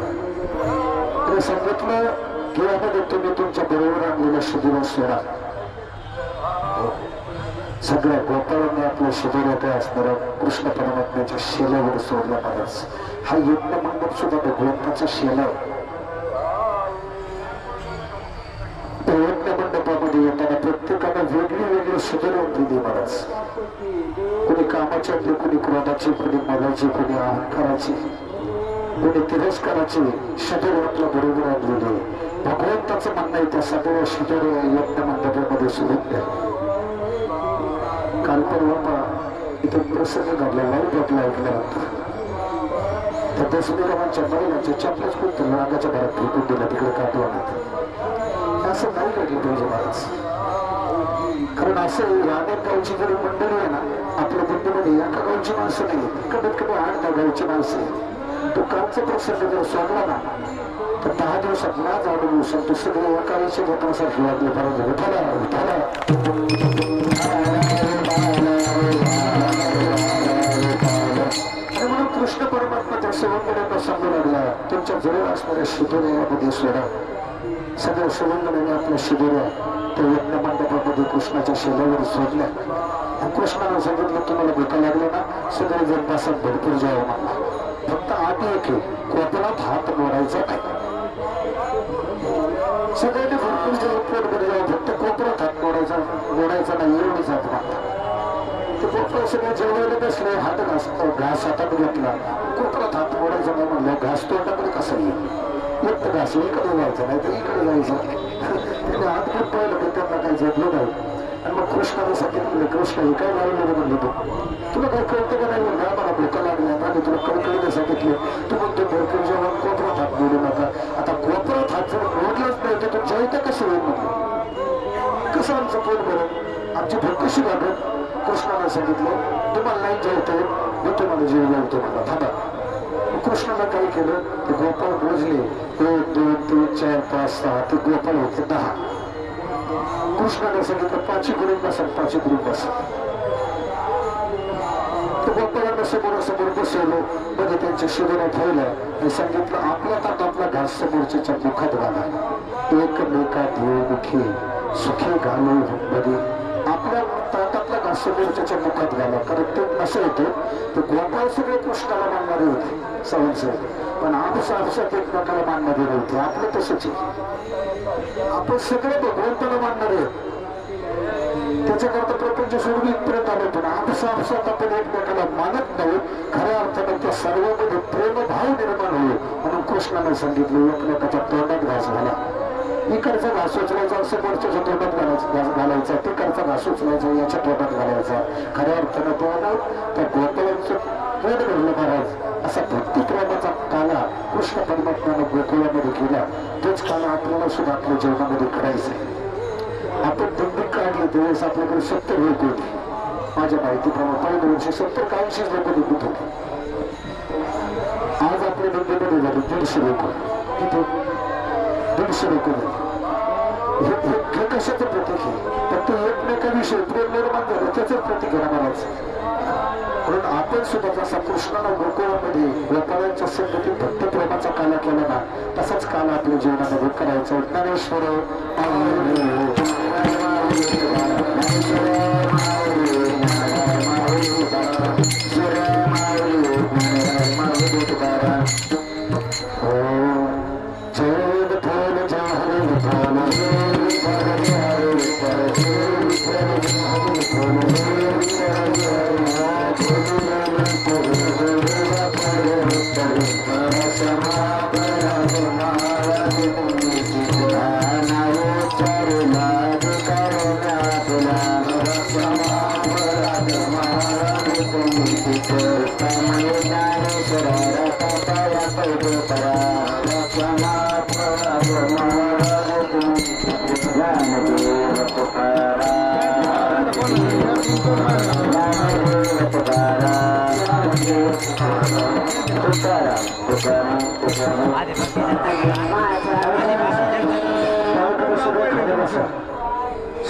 ते सांगितलं की यामध्ये तुम्ही तुमच्या बरोबर आणलेल्या शिबिरात सोडा. सगळ्या गोपाळांनी आपल्या शिबिरात असणाऱ्या कृष्ण परमात्म्याच्या शेल्यावर सोडला. महाराज हा यज्ञ मंडप सुद्धा भगवंताचा शेला आहे. यज्ञ मंडपामध्ये येताना प्रत्येकाने वेगळी वेगळी शिबिरं दिली. महाराज कोणी कामाची आपली, कोणी क्रोधाची, कोणी मनाची, कोणी अहंकाराची, कोणी तिरस्काराची शिबिर आपल्या बरोबर आणलेली. भगवंताचं म्हणणं आहे त्या सगळ्या शिबिर यज्ञ मंडपामध्ये सोडून द्या. काल परवा इथे प्रसंग घडला. वाईट आपला ऐकल्यानंतर त्या दशमीरामांच्या महिलांच्या चपलाच खूप रागाच्या घरात फेकून दिला तिकडे काटवानात. असं नाही घडलं पाहिजे महाराज. कारण असं अनेक गावची जरी मंडळी आहे ना आपल्या बुद्धीमध्ये एका गावची माणसं नाही कमीत कमी 8-10 गावची माणसं आहे. तो कालचा प्रसंग जर सोडला ना तर 10 दिवसात ना जाणून दिवसात तो सगळे एका विषय घेतासारखी वाटले. बरोबर उठाला उठाला आणि म्हणून कृष्ण परमात्मा त्या सवंगड्यांना सांगू लागला तुमच्या जवळ असणाऱ्या शिबिरामध्ये सोडा. सगळ्या सवंगड्यांनी आपल्या शिबिर त्या यज्ञ मंडपामध्ये कृष्णाच्या शेल्यावर सोडल्या. कृष्णाने सांगितलं तुम्हाला भूका लागले ना सगळे जण बसात भरपूर जावं म्हणला. फक्त आठ एक कोपरात हात मोडायचा नाही. सगळ्यांनी भरपूर जेव्हा पोटमध्ये जावं फक्त कोपरात हात मोडायचा नाही एवढीच हात म्हणला. ते कोपरा सगळे जेवायला बसले. हात घास हातात घेतला. कोपरात हात मोडायचा नाही म्हणलं. घास तोंडाकडे कसा येईल. एक तर घास इकडे जायचं नाही तर इकडे जायचं. त्याने हात खूप पाहिलं की त्यांना काही झेपलं नाही. आणि मग कृष्णाला सांगितलं कृष्ण हे काय लागलं म्हणलं तू तुला काय कळतं का नाही म्हणलं मला भूका लागल्या आणि तुला कळकळीने सांगितलं तू म्हणतो भरपूर जेवण कोपरात हात मोडू नका. आता कोपरात हात जर मोडलाच नाही तर तुमच्या इथं कसं होईल म्हणलं. कसं आमचं पोट भरत आमची भूक कशी लागत. कृष्णाला सांगितलं तुम्हाला नाही जेवतो मी तुम्हाला जेव लावतो मला थांबा. कृष्णाला काय केलं ते गोपाळ मोजले 1 2 3 4 5 6 ते गोपाळ होते 10. कृष्णाने सांगितलं 5 करून बसा 5 करून बसा. ते गोपाळांना समोरासमोर बसवलं. मध्ये त्यांच्या शिबिरात ठेवलं आणि सांगितलं आपल्या ताटातला घास समोरच्या मुखात घाला. एकमेका देवमुखी सुखी घालू मध्ये आपल्या ताटातला घास समोरच्या मुखात घाला. कारण ते असं होतं ते गोपाळ सगळे कृष्णाला मानणारे होते साहेब पण आपसात एकमेकाला मानणारे नव्हते. आपलं तसंच आहे. आपण सगळे भगवंताला मानणारे त्याच्याकरता प्रपंच सोडून इथपर्यंत आलो. पण आपसात आपण एकमेकाला मानत नाही. खऱ्या अर्थानं त्या सर्वांमध्ये प्रेमभाव निर्माण होईल म्हणून कृष्णाने सांगितलं एकमेकाच्या तोंडात घास घाला. इकडचा घास उचलायचा समोरच्या तोंडात घालायचा तिकडचा घास उचलायचा याच्या तोंडात घालायचा. खऱ्या अर्थानं त्या गोपाळांचं पोट भरलं महाराज. असा भक्तिप्रेमाचा काला कृष्ण परमात्म्यानं गोकुळामध्ये केला. तोच काला आपल्याला सुद्धा आपल्या जीवनामध्ये करायचा आहे. आपण दिंडी काढली त्यावेळेस आपल्याकडे 70 लोक होते. माझ्या माहितीप्रमाणे पहिल्या वर्षी 70 का 80 लोक दिंडीत होते. आज आपल्या दिंडीमध्ये झाले 150 लोक. किती 150 लोक झाले. हे कशाचं प्रतीक आहे तर ते एकमेकाविषयी प्रेम निर्माण झालं त्याचं प्रतीक आहे म्हणायचं म्हणून आपण सुद्धा जसा कृष्णाला गोकुळामध्ये गोपाळांच्या संगतीत भक्ती प्रेमाचा काला केला ना तसाच काला आपल्या जीवनामध्ये करायचा ज्ञानेश्वर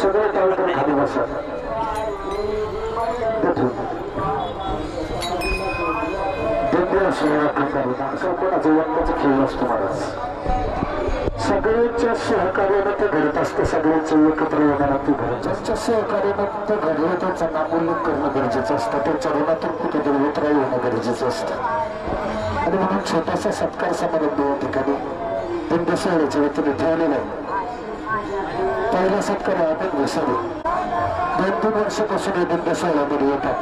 सगळे टाळकर खाली बसा कोणाचं व्यक्ताचा खेळ असतो महाराज सगळ्यांच्या सहकार्यानं ते घडत असतं सगळ्यांचं एकत्र येणारा ते घडत ज्यांच्या सहकार्यानं ते घडलं त्यांचं नामोल्लेख करणं गरजेचं असतं त्यांच्या ऋणातून कुठेतरी उतराई होणं गरजेचं असतं आणि म्हणून छोटासा सत्कार समारंभ या ठिकाणी दिंडसोहळ्याच्या वतीने ठेवलेला आहे पहिला सत्कार आपण घुसावे 2-3 वर्षापासून हे दिंडसोहळ्यामध्ये येतात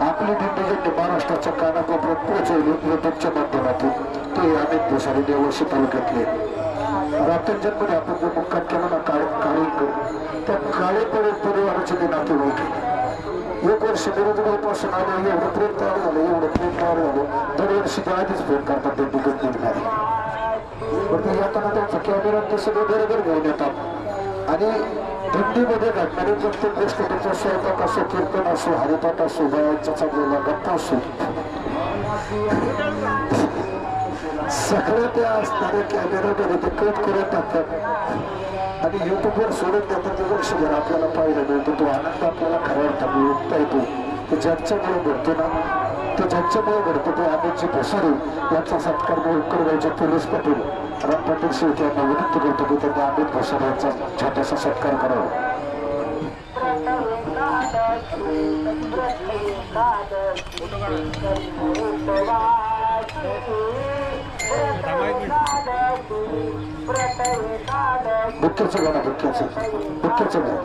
आपली दिंडी ज्यांनी महाराष्ट्राच्या कानाकोपऱ्यात पोहोचवली युट्यूबच्या माध्यमातून ते अनेक घुसारे देवर्षी तालुक्यातले रात्रंजनमध्ये आपण जो मुक्काम केला ना काळी त्या काळे परिवाराचे ते नातेवाईक 1 वर्ष बेरोजगारीपासून आले एवढं प्रेम तयार झालं एवढं प्रेम तयार झालं दरवर्षी ते आधीच फोन करतात दिंडी कधी निघणारे पण ते येताना त्यांचा कॅमेरा ते सगळे बरोबर घेऊन येतात आणि दिंडीमध्ये घडणारी प्रत्येक गोष्ट त्याचा स्वयंपाक असो कीर्तन असो हरिपाठ असो गायांच्या चाललेल्या गप्पा असो सगळं त्या असणाऱ्या कॅमेरामध्ये ते कट करून टाकतात आणि युट्यूबवर सोडत देतात ते वर्षभर आपल्याला पाहायला मिळतो तो आनंद आपल्याला खऱ्या अर्थाने उठता येतो ते ज्यांच्यामुळे घडतो ना ते ज्यांच्यामुळे घडतो ते अमितजी भोसरे यांचा सत्कार मी उपकरगावचे पोलीस पाटील राम पाटील शेठ यांना विनंती करतो की त्यांनी अमित भोसरे यांचा छोटासा सत्कार करावा बुक्क्याचं गाणं बुक्क्याचं गाणं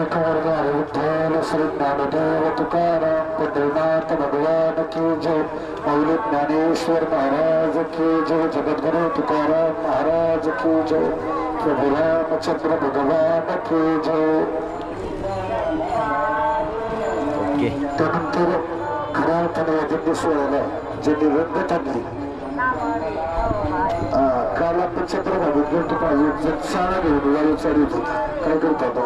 विठ्ठल श्री ज्ञानदेव तुकाराम पंढरीनाथ भगवान की जय मौली ज्ञानेश्वर महाराज की जय जगद्गुरु तुकाराम महाराज की जय प्रभु रामचंद्र भगवान की जय त्यानंतर खऱ्या अर्थाने या दिंडीसोहळ्याला ज्यांनी रंगत आणली काल आपण छत्रभागीत गेलो पाहिजे चाळा घेऊन वाळू चालत होता काय करत होता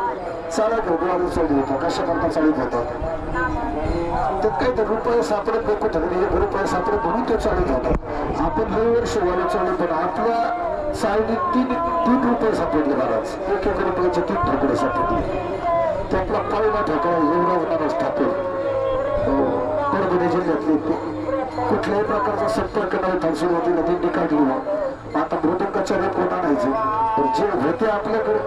चाळा घेऊन वाळू चालत होता कशा करता चालत होता त्यात काही तर रुपये सापडत नको ठरले 1 रुपये सापडत म्हणून तो चालत होता आपण 2 वर्ष वाळू चालू पण आपल्या साईडने 3 रुपये सापडले महाराज 1 रुपयाचे 3 ठोकळे सापडले त्यातला पहिला ठोकळा युवराज माणूस ठाकूर परभणी जिल्ह्यातली कुठल्याही प्रकारचा संपर्क नव्हता सुरुवातीला दिंडी काढली आता मृदंगाच्या रेट कोण आणायचे तर जे होते आपल्याकडे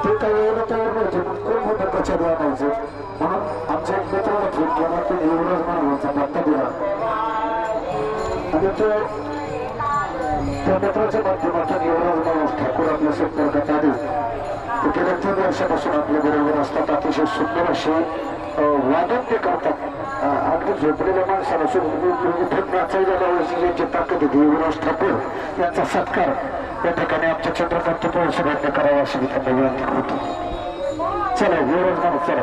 ते काही एवढं तयार नव्हते पण कोण मृदंगाच्या रेट आणायचे म्हणून आमच्या एक मित्राला फोन केला की युवराज मानवाचा पत्ता दिला आणि तो त्या मित्राच्या माध्यमातून युवराज मानव ठाकूर आपल्या संपर्कात आले ते गेल्या 3 वर्षापासून आपल्या बरोबर असतात अतिशय सुंदर असे वादन ते करतात अगदी झोपलेल्या माणसाला उठून नाचायला यांची ताकद होती युवराज ठाकूर यांचा सत्कार या ठिकाणी आमच्या चंद्रकांत पोळसभांनी करावा अशी मी त्यांना विनंती करतो चला युवराज माणूस चला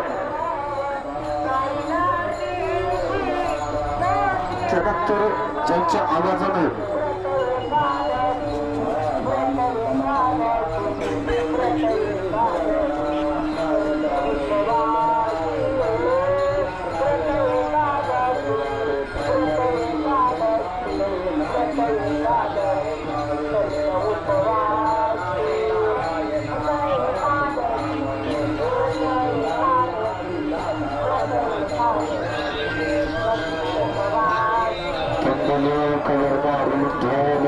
त्यानंतर ज्यांच्या आवाजाने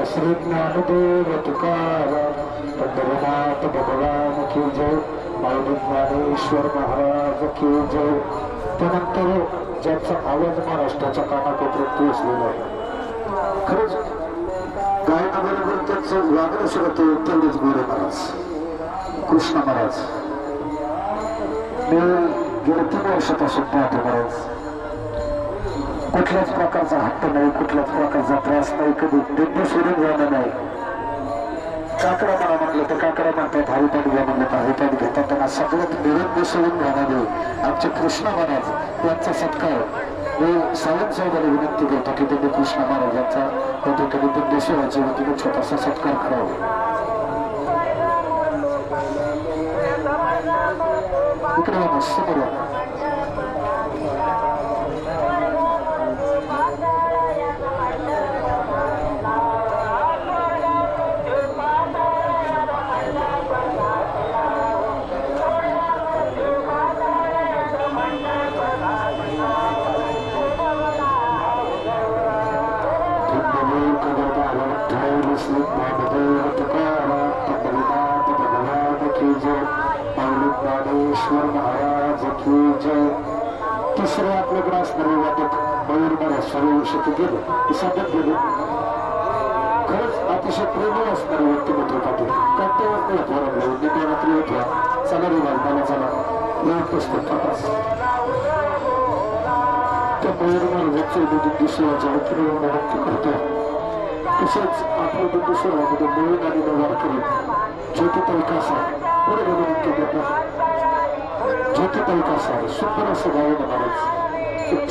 श्री ज्ञानदेव तुकाराम पंढरीनाथ भगवान की जय माऊली ज्ञानेश्वर महाराज की जय. त्यानंतर ज्यांचा आवाज महाराष्ट्राच्या कानाकोपऱ्यात पोहोचलेला आहे. खरंच गायनाबरोबर त्यांचं वागणं सुद्धा ते तेवढेच गोरे महाराज कृष्ण महाराज. मी गेल्या 3 वर्षापासून पाहतो महाराज. कुठल्याच प्रकारचा हट्ट नाही, कुठल्याच प्रकारचा त्रास नाही, कधी दिंडी सोडून जाणं नाही. काकडा मला म्हटलं तर काकडा म्हणतात, हरिपाठ घ्या म्हणलं तर हरिपाठ घेतात. त्यांना सगळ्यात मिळून मिसळून घालावे आमचे कृष्ण महाराज यांचा सत्कार मी सावंत साहेबांना विनंती करतो की त्यांनी कृष्ण महाराजांचा त्या ठिकाणी दिंडी सेवाच्या वतीने छोटासा सत्कार करावा. इकडे समोर महाराज की जय. तिसरे आपल्याकडे असणारे वादक मयूर महाराज सर्व गेले ते सांगत गेले. खरंच अतिशय प्रेमळ असणारे व्यक्तिमत्व पाटील रात्री होत्या. चला रे बालकाला चला या पुस्तक तपास. त्या मयूर महाराजांचे दिंडी सेवाच्या वतीने विनंती करतो. तसेच आपल्या दिंडी सेवामध्ये नवीन आणि वारकरी ज्योतिताई कासा पुढे विनंती करतात. ज्योतिताई कासा सुंदर असं गायन महाराज.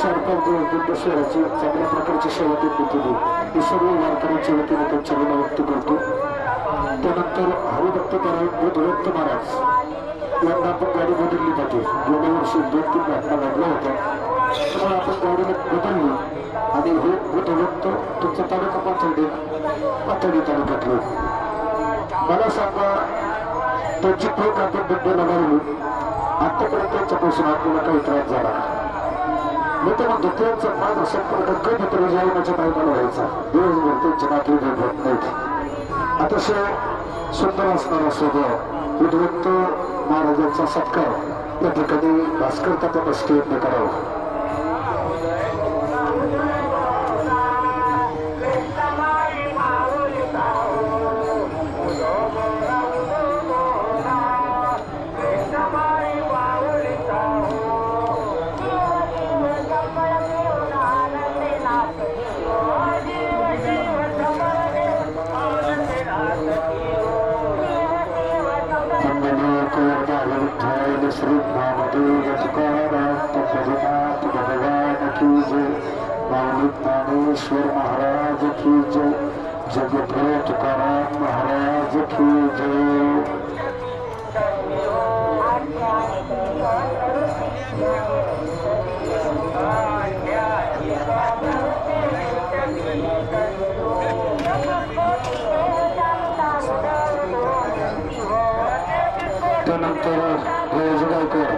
4-5 दिवस दिंडी शहराची चांगल्या प्रकारची सेवा त्यांनी केली. ही सर्व वारकऱ्यांच्या वतीने त्यांच्या विना व्यक्त करतो. त्यानंतर हरिभक्त नारायण बुधवंत महाराज यांना आपण गाडी बदलली पाहिजे. गेल्या वर्षी 2-3 घटना घडल्या होत्या, त्यामुळे आपण गाडी बदलली आणि हे बुधवंत तुमचं तालुका पाथर्डी तालुक्यातलं. मला सांगा त्यांची ठोक आपण दिंडीला लावली, आतापर्यंत त्यांच्यापासून आपल्याला काही त्रास झाला. मी तर म्हणतो त्यांचा माझा संपर्क कधी तरी जेवणाच्या टायमाला व्हायचा. दिवसभर त्यांच्या नातू भेट नाहीत. अतिशय सुंदर असणारा स्वभाव बुधवंत महाराजांचा सत्कार या ठिकाणी भास्कर तात्या स्टेजने करावा. श्री ज्ञानदेव तुकाराम पंढरीनाथ भगवान की जय. माऊली ज्ञानेश्वर महाराज की जय. जगद्गुरु तुकाराम महाराज की जय. त्यानंतर ध्वज गायकर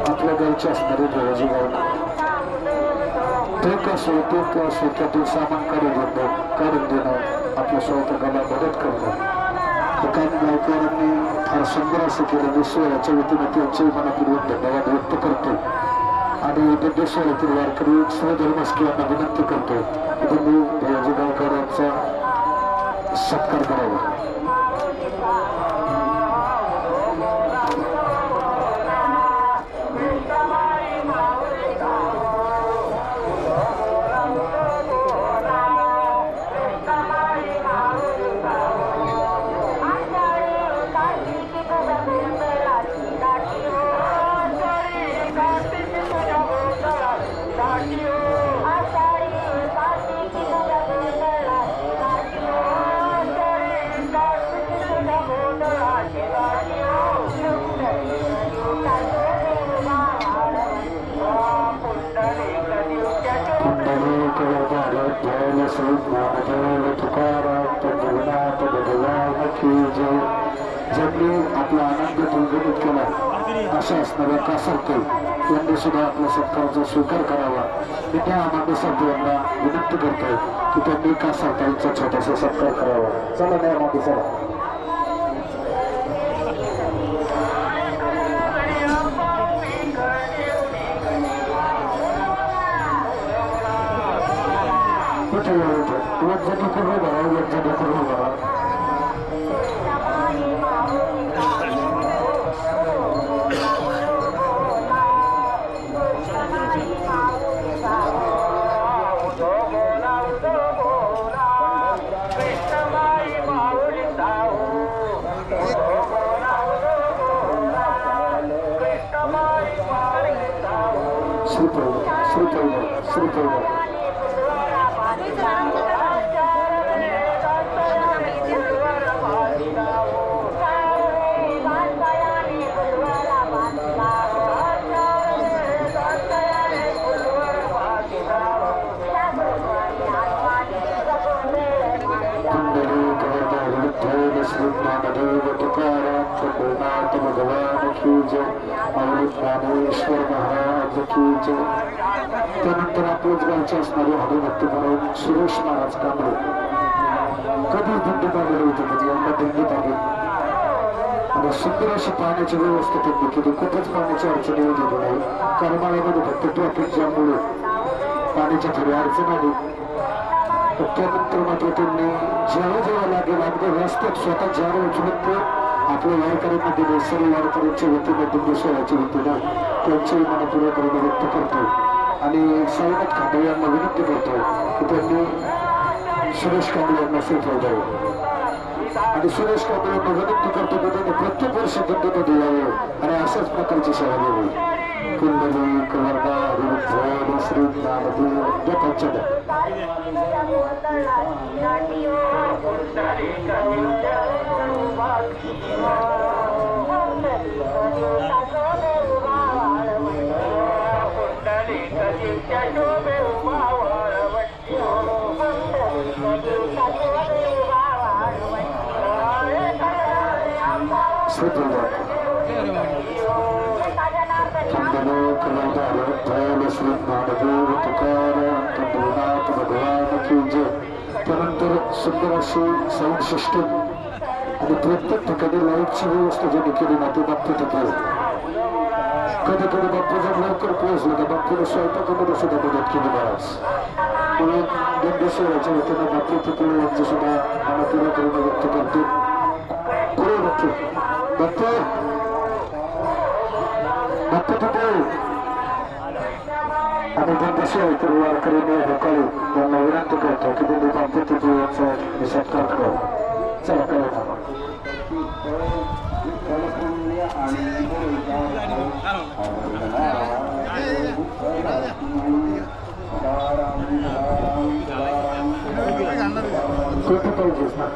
आपल्या गावचे असणारे ध्वज गायकर ते असो त्यातून सामान काढून देणं आपल्या स्वतःला मदत करणं. एखाद्या गायकवारांनी फार सुंदर असं केलं. सोहळ्याच्या वतीने त्यांचे मनापूर्वक धन्यवाद व्यक्त करतो आणि दिंडी सोहळ्यातील वारकरी स्वधर्मस्की यांना विनंती करतो की त्यांनी ध्वज गायकरांचा सत्कार करावा. आषाढी कवरदार जय श्री ज्ञानदेव तुकाराम पंढरीनाथ भगवान की जय. ज्यांनी आपला आनंद द्विगुणित केला अशा असणाऱ्या कासारकर यांनी सुद्धा आपल्या सत्काराचा स्वीकार करावा. मी त्या मांडीसाठी यांना विनंती करतोय की त्यांनी कासारकरांचा छोटासा सत्कार करावा. चला त्या मागे चला. जगी करून भरा जगी करून भरा. श्रीपैल श्री ज्ञानदेव तुकाराम पंढरीनाथ भगवान की जय. माऊली ज्ञानेश्वर महाराज की जय. त्यानंतर आपल्याच गावचे असणारे हरिभक्त म्हणून सुरेश महाराज कांबळे कधी दिंडीत आलेले होते कधी यांना दिंडीत आले आणि सुंदर अशी पाण्याची व्यवस्था त्यांनी केली. कुठेच पाण्याची अडचण येऊ दिली नाही. करमाळ्यामध्ये फक्त ट्रॅफिक जाममुळे पाण्याची थोडी अडचण आली. त्यानंतर मात्र त्यांनी जेव्हा लागेल अगदी रस्त्यात स्वतः झाडं उचलून ते आपल्या वारकऱ्यांना दिले. सर्व वारकऱ्यांच्या वतीने दिंडी सोहळ्याच्या वतीनं त्यांच्याही मनपूर्वक व्यक्त करतो आणि साईनाथ खांडे यांना विनंती करतो की त्यांनी सुरेश कांबळे यांना स्वीकार द्यावे आणि सुरेश कांबळे यांना विनंती करतो की त्यांनी प्रत्येक वर्षी दिंडीमध्ये यावे आणि अशाच प्रकारची सेवा द्यावी. कुंडली कवरदा हरिभक्त श्री ज्ञानदेव पंचद. श्री ज्ञानदेव तुकाराम पंढरीनाथ भगवान की जय. त्यानंतर सुंदर अशी साऊंड सिस्टम आणि प्रत्येक ठिकाणी लाईटची व्यवस्था ज्यांनी केली ना ती बाप्पू तिथे. कधी कधी बाप्पू जर लवकर पोहोचले तर बाप्पूने स्वयंपाकामध्ये सुद्धा मदत केली महाराज. म्हणून दिंडी सोहळ्याच्या वतीने बाप्पू तिकडे यांचं सुद्धा मनपूर्वक व्यक्त करतो. पुढे बाप्पू बाप्पू बाप्पू तिथे आणि दिंडी सोहळ्यातील वारकऱ्यांनी होकाळी यांना विनंती करतो की दिंडी बाप्पू तिथे यांचा सत्कार करावा. चला करा. कोणती पाहिजेस ना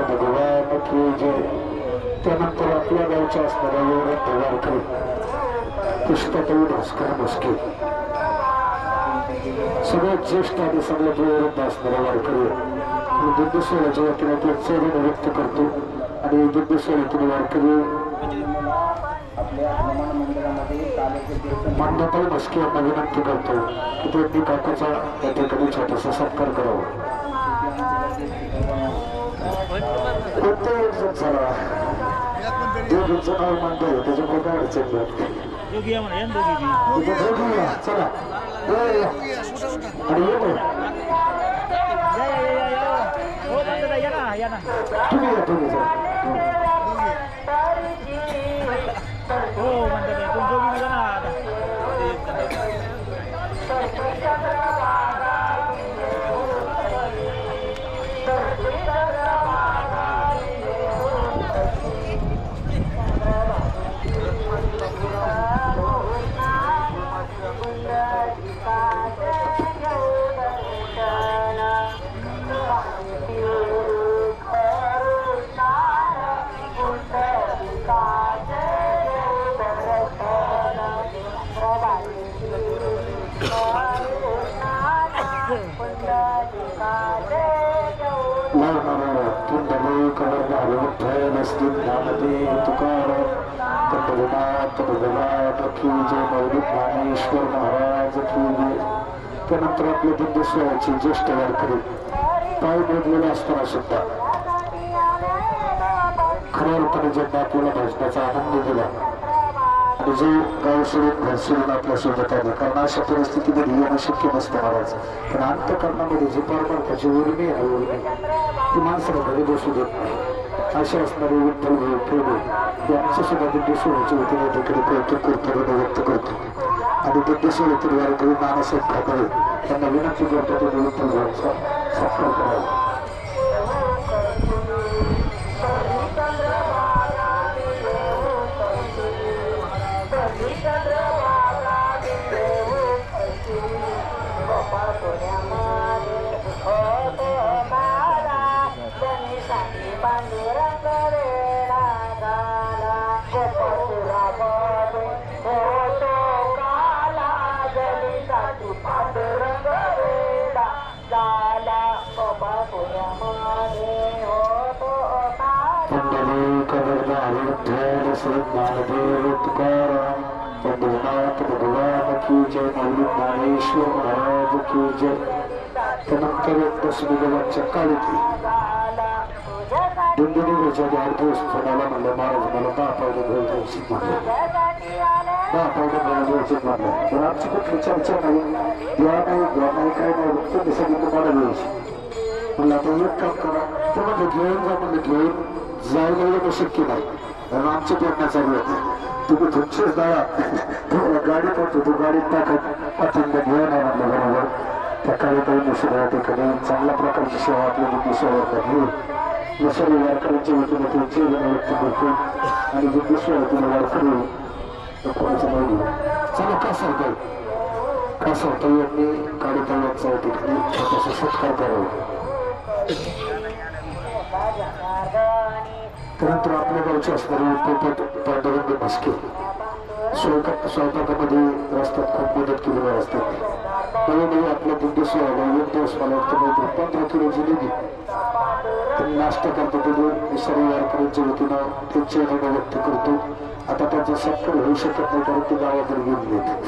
भगवान की जय. त्यानंतर आपल्या गावच्या असणाऱ्या वृद्ध वारकरी पुष्पताई भास्कर मस्के सगळ्यात ज्येष्ठ आणि सगळ्यात वयोवृद्ध असणाऱ्या वारकरी दिंडी सोहळ्याच्या वतीने आपल्या चेहऱ्याने व्यक्त करतो आणि दिंडी सोहळ्यातील वारकरी मंडपाई मस्के यांना विनंती करतो की त्यांनी काकाचा या ठिकाणी छोटासा सत्कार करावा. कोणत्याही एकजण झाला दोघींचं नाव मंडळ त्याच्यामुळे काय अडचण नाही. चला आणि ये तुम्ही या तुम्ही श्री ज्ञानदेव तुकाराम पंढरीनाथ भगवान की जय, मौलिक ज्ञानेश्वर महाराज की जय. त्यानंतर आपले बुद्धेश्वराची ज्येष्ठ वारकरी पाय मोडलेले असताना सुद्धा खऱ्या अर्थाने ज्यांना आपल्याला भजनाचा आनंद दिला आणि जो गाव सोडून घर सोडून आपल्या सोबत आले, कारण अशा परिस्थितीमध्ये येणं शक्य नसतं महाराज. पण अंतकरणामध्ये जी परमार्थाची उर्मी आहे, उर्मी ती माणसाला घरी बसू देत नाही. असे असणारे विठ्ठल भाऊ ठेवले ते आमच्या सुद्धा बुद्धेश्वराच्या वतीने तिकडे कौतुक करतो, व्यक्त करतो. आणि बुद्धेश्वरातील वारकरी नानासाहेब ठाकरे त्यांना विनंती करतो ते विठ्ठल भाऊचा सत्कार करावा. श्री ज्ञानदेव तुकाराम पंढरीनाथ भगवान की जय, मौलिक ज्ञानेश्वर महाराज की जय. त्यानंतर दसमी देवाच्या काळीती दिंडोरी वेळच्या 8 दिवस फोनाला म्हणलं महाराज मला 10 पावलं घेऊन द्यायची म्हणलं, 10 पावलं घेऊन द्यायची म्हणलं. तर आमची कुठली चर्चा नाही, द्या नाही काय नाही, तुम्ही सांगितलं मला द्यायची म्हणलं. आता एक काम करा, ते म्हणलं घेऊन जा, म्हणलं घेऊन जायला एवढं शक्य नाही, कारण आमची पेटणं चालू होते. तुम्ही तुमचीच दळा तुम्हाला गाडी पडतो, तू गाडीत टाकत अतिंद घेऊन आहे म्हणलं. बरोबर त्या काळी काही दुसऱ्या ठिकाणी चांगल्या प्रकारची सेवा आपल्या बुद्धेश्वराला घेऊन सर्व वारकऱ्यांच्या वतीने त्यांचे व्यक्त करतो आणि बुद्धेश्वरातील वारकरी कोणाचं नाही चला का सरकार यांनी गाडी तळ्याच्या ठिकाणी छोटासा सत्कार करावा. त्यानंतर आपल्या गावचे असणारे पोपट पांडुरंग म्हस्के स्वयंपाकामध्ये रस्त्यात खूप मदत केलेली असतात. नवीन आपल्या बुद्धेश्वराला 1 दिवस मला वाटतं 15 किलो जिलेबी त्यांनी नाश्ता करतो. ते सर्व वारकऱ्यांच्या वतीनं त्यांचे अनुभव व्यक्त करतो. आता त्यांचा सत्कार होऊ शकत नाही, कारण ते गावाकडे गेलेले आहेत.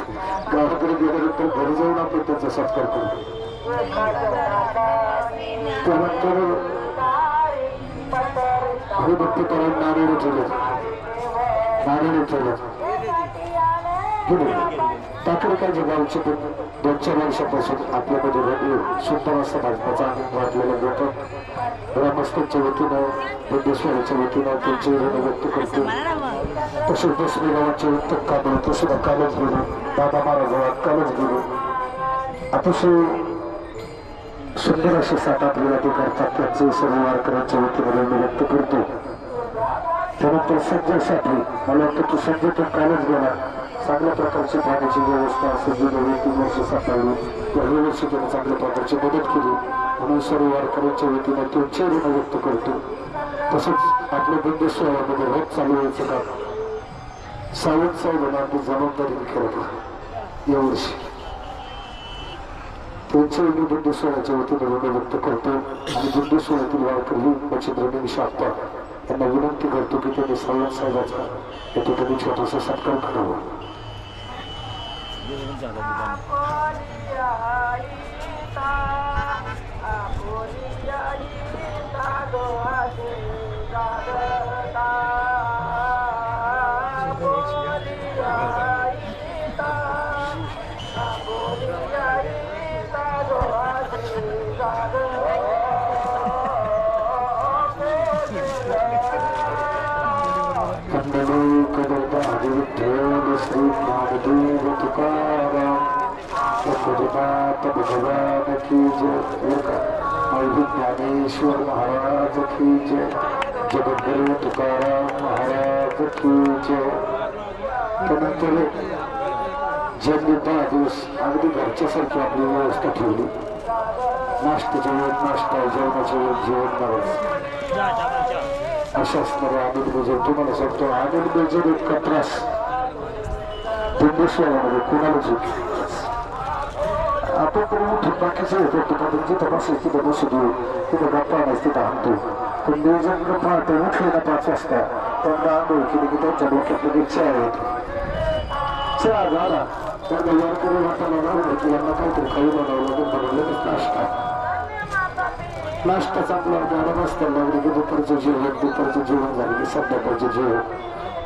गावाकडे गेल्यानंतर घरी जाऊन आपण त्यांचा सत्कार करू. त्यानंतर हरिभक्तीपरायण नारायण ठेवलं टाकळीच्या गावचे 2-4 वर्षापासून आपल्यामध्ये रडले सुंदर असा भाजपाचा आनंद वाटलेला जातो. ग्रामस्थांच्या वतीनं बुद्धेश्वराच्या वतीनं त्यांचे ऋण व्यक्त करतो. तसेच दसमी गावांचे उत्तम काम ते सुद्धा कालच गेले, दादा महाराज कालच गेले. अतिशय सुंदर असे साठ आपल्याला ते करतात, त्यांचे सर्व वारकऱ्यांच्या वतीने ऋण व्यक्त करतो. त्यानंतर संजय साठे मला वाटतं की संजय तो कालच गेला. चांगल्या प्रकारची पाण्याची व्यवस्था संजय 3 वर्ष सापडली, त्या वर्षी त्याने चांगल्या प्रकारची मदत केली म्हणून सर्व वारकऱ्यांच्या वतीने त्यांचे ऋण व्यक्त करतो. तसंच आपल्या बुद्धेश्वरामध्ये रोज चालू व्हायचं काम सावंत साहेबांना आपली जबाबदारीने केलं यावर्षी. त्यांचे मी बुद्धेश्वराच्या वतीने ऋण व्यक्त करतो आणि बुद्धेश्वरातील वारकरी बचत ऋण शाखा त्यांना विनंती करतो की त्यांनी सावंत साहेबाचा या ठिकाणी छोटासा सत्कार करावा. श्री ज्ञानदेव तुकाराम पंढरीनाथ भगवान की जय, मौलिक ज्ञानेश्वर महाराज की जय, जगद्गुरु तुकाराम महाराज की जय. त्यानंतर ज्यांनी 10 दिवस अगदी घरच्यासारखी आपली व्यवस्था ठेवली, नाश्त्याच्या वेळेत नाश्ता, जेवणाच्या वेळेत जेवण करायचं अशा असणारे आनंद बेजर. तुम्हाला सांगतो आनंद बेजर इतका त्रास बुद्धेश्वरामध्ये कोणालाच होत. आपण तरी उठून बाकीचे होतो, जिथं बसेल तिथं बसू देऊ, तिथं गप्पा नाही तिथं आणतो. नियोजन पहाटे उठले ना 5 वाजता त्यांना ओळखीने की त्यांच्या डोक्यातली चहा होती. चहा झाला तर वारकरी वाटायला लागलं की यांना काहीतरी खाऊ बनावं लागून बनवलं नाश्ता. नाश्ता चांगला गाडा बसताना लागले की दुपारचं जेवण झालं की संध्याकाळचं जेवण.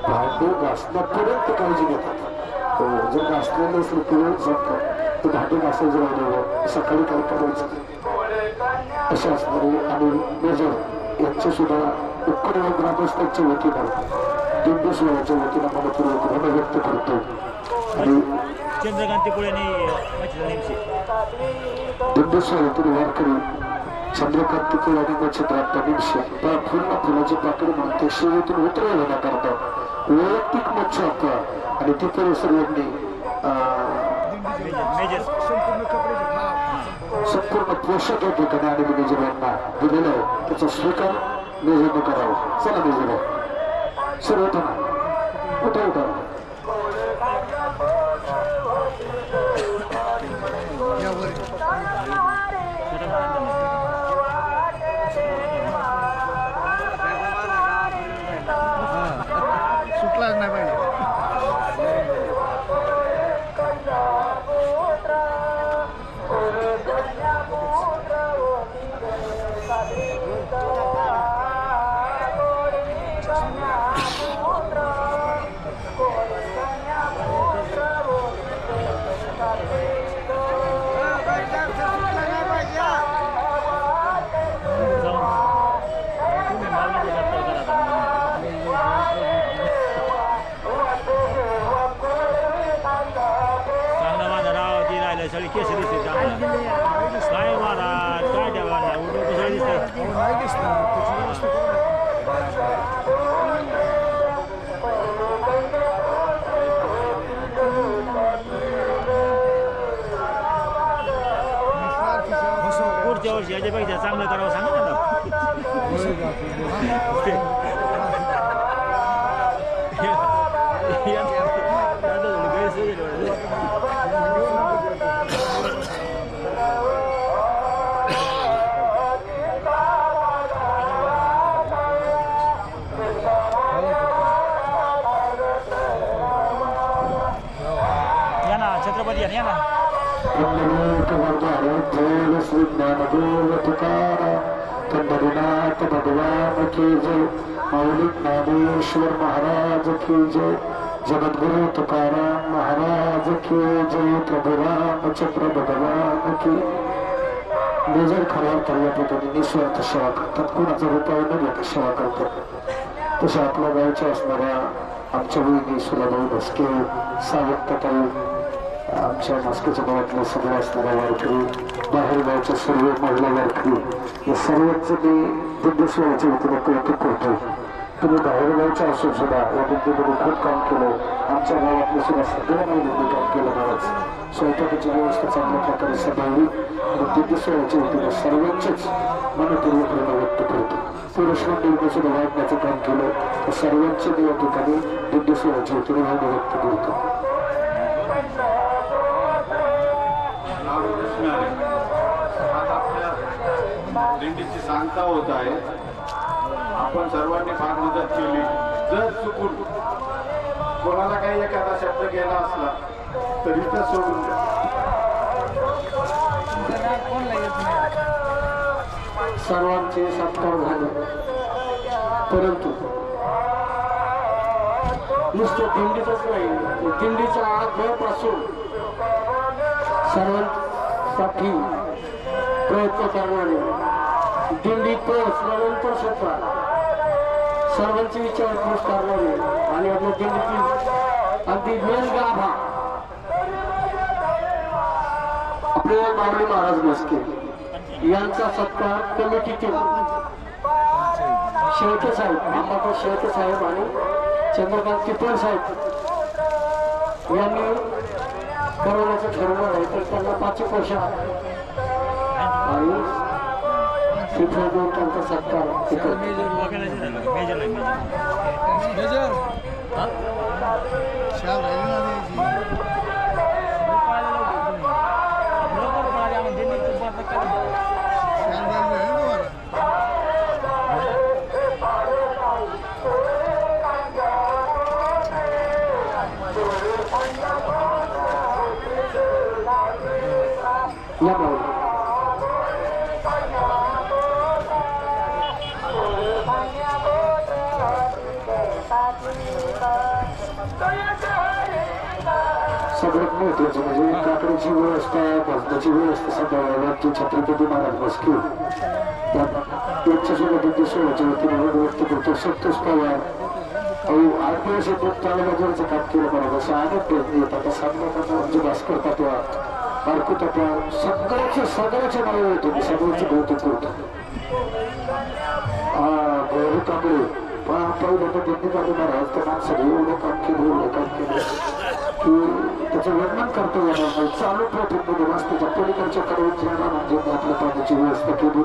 भांडे घासण्यापर्यंत काळजी घेतात. जर घासलेलं असलं किंवा जमतं तर भांडे घासायचं राहिलं सकाळी काय करायचं असे असणारे आणि मेजर यांचे सुद्धा उक्कड ग्रामस्थांच्या वतीनं दिंडोश्वराच्या वतीनं मनपूर्वक ऋण व्यक्त करतो. आणि चंद्रकांती पुढे दिंडोश्वरातील वारकरी चंद्रकांती कुळ आणि नक्षत्रात निमिषे त्या फुलाची पाकळी म्हणून ते शिवेतून उतरवलं करता वैयक्तिक मच्छा आणि तिथे सर्वांनी संपूर्ण पोषक या ठिकाणी आणि मेजरांना दिलेलं आहे त्याचा स्वीकार मेजरने करावा. चला मेजर सर होता ना उठा सुटलाच नाही पाहिजे. सगळी केस दिसते काय महाराज काय ठेवा सगळं दिसतं. पुढच्या वर्षी याच्यापेक्षा चांगलं करावं सांगा ना. छत्रपती या ना श्री ज्ञानदेव तुकाराम पंढरीनाथ भगवान की जय. माऊली ज्ञानेश्वर महाराज की जय. जगद्गुरु तुकाराम महाराज की जय. प्रभु रामचंद्र भगवान की. मेजर खऱ्या खऱ्या ठिकाणी निस्वार्थ सेवा करतात. कुणाचा रुपये न घेता सेवा करतात. तशा आपल्या गावच्या असणाऱ्या आमच्या वहिनी सुलाभाऊ भस्के सावंतताई आमच्या मस्कोच्या गावातल्या सगळ्या असणाऱ्या वारकरी बाहेर गावच्या सर्व महिला वारकरी या सर्वांचं मी दिंडोश्वराच्या वतीनं कौतुक करतो. तुम्ही बाहेर गावच्या असून सुद्धा या दिंडीमध्ये खूप काम केलं. आमच्या गावातलं सुद्धा सगळ्या महिलांनी काम केलं. गावात स्वयंपाकाची व्यवस्था चांगल्या प्रकारे सांभाळली आणि दिंडोश्वराच्या वतीनं सर्वांचेच मनपूर्वक ऋण व्यक्त करतो. पुरुष मंडळीने सुद्धा वाढण्याचं काम केलं तर सर्वांचे मी या ठिकाणी दिंडोश्वराच्या वतीनं ऋण व्यक्त करतो. आज आपल्या दिंडीची सांगता होत आहे. आपण सर्वांनी फार मदत केली. जर चुकून कोणाला काही एखादा शब्द गेला असला तरी तर सोडून द्या. सर्वांचे सत्कार झाले परंतु नुसतं दिंडीतच नाही दिंडीच्या आगमनापासून सर्वांसाठी प्रयत्न करणारे दिंडीत पोहोचल्यानंतर सुद्धा सर्वांची विचारपूस करणारे आणि आपल्या दिंडीतील अगदी मेन गाभा आपले माऊली महाराज मस्के यांचा सत्कार कमिटीतील शेळके साहेब अंबादास शेळके साहेब आणि चंद्रकांत तिपळ साहेब यांनी करवण्याचं ठरवलं आहे. तर त्यांना 5 पोशाख आणि तिथं देऊन त्यांचा सत्कार या भाऊ सगळ्यात महत्वाचं म्हणजे काकडीची व्यवस्था भजनाची व्यवस्था सांभाळायला की छत्रपती महाराज बसके त्यांच्या सोबत सोहळ्याच्या वतीने व्यक्त करतो संतोष पवार 8 वर्ष तालुक्याचं काम केलं पाहिजे असं अनेक प्रयत्न येतात आता साधना म्हणजे भास्कर तात्या बारकू तात्या सगळ्याच्या नावे होतो मी सगळ्यांचं कौतुक करतो गौरव कांबळे पहिलं तर त्यांनी चालू महाराज त्या माणसाने एवढं काम केलं की त्याचं वर्णन करता येणार नाही चालू प्रयत्न वास्तूच्या पलीकडच्या कडवून म्हणजे आपल्या पाण्याची व्यवस्था केली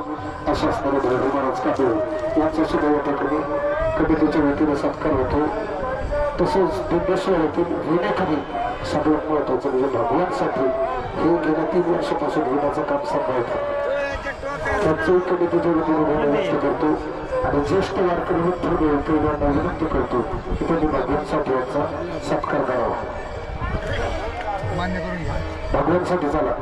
अशा असणारे गौरव महाराज कांबळे यांच्या सुद्धा या ठिकाणी कमिटीच्या वतीने सत्कार होतो तसेच दिग्दर्शनातील विण्याखाली सगळ्यात महत्वाचं म्हणजे भगवानसाठी हे गेल्या 3 वर्षापासून विण्याचं काम सांभाळतात त्यांचंही कमिटीच्या वतीने व्यक्त करतो आणि ज्येष्ठ वारकरी यांना विनंती करतो की त्यांनी भगवानसाठी यांचा सत्कार करावा भगवानसाठी चला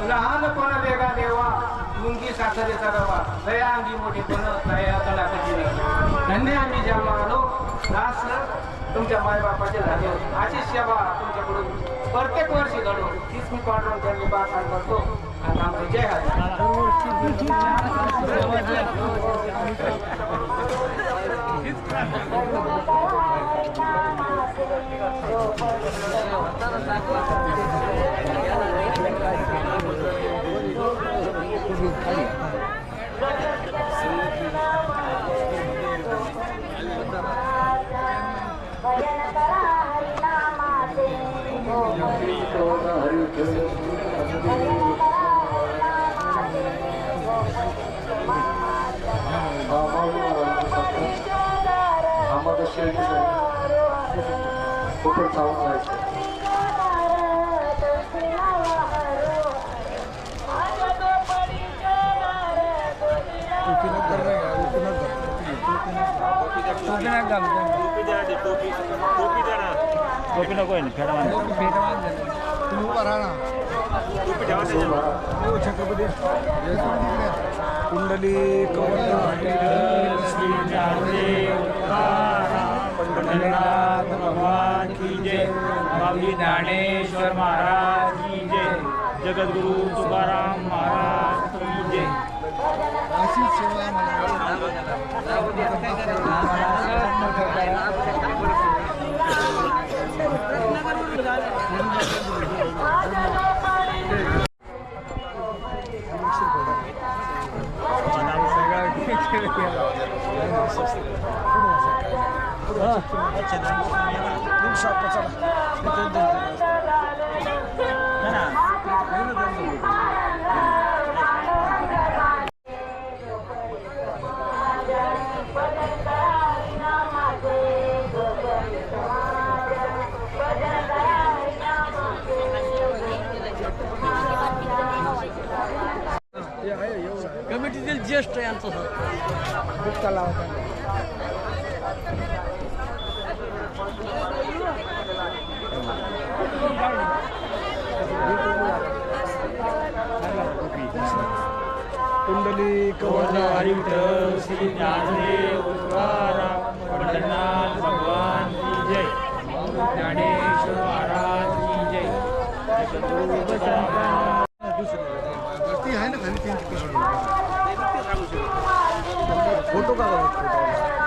लहानपणा वेगा देवा मुंगी साखरेचा रवा दया अंगी मोठी पण दया कलाकची धन्य आम्ही जन्म आलो दास तुमच्या मायबापाचे झाले अशी सेवा तुमच्याकडून प्रत्येक वर्षी घडो तीच मी पाठवून त्यांनी बाखाण करतो आणि आमचे जय खूपच चावून जायचं टोपी नको आहे कुंडली पंढरीनाथ भगवान की जय बाबली ज्ञानेश्वर महाराज की जय जगद्गुरु तुकाराम महाराज की जय अशी सेवा कमिटीतील ज्येष्ठ यांचं खूप कला होता कुंडली हरि विठ्ठल श्री ज्ञानदेव तुकाराम पंढरीनाथ भगवान की जय ज्ञानेश्वर महाराज की जय जगद्गुरु तुकाराम ती आहे ना खाली 3 फोटो काढा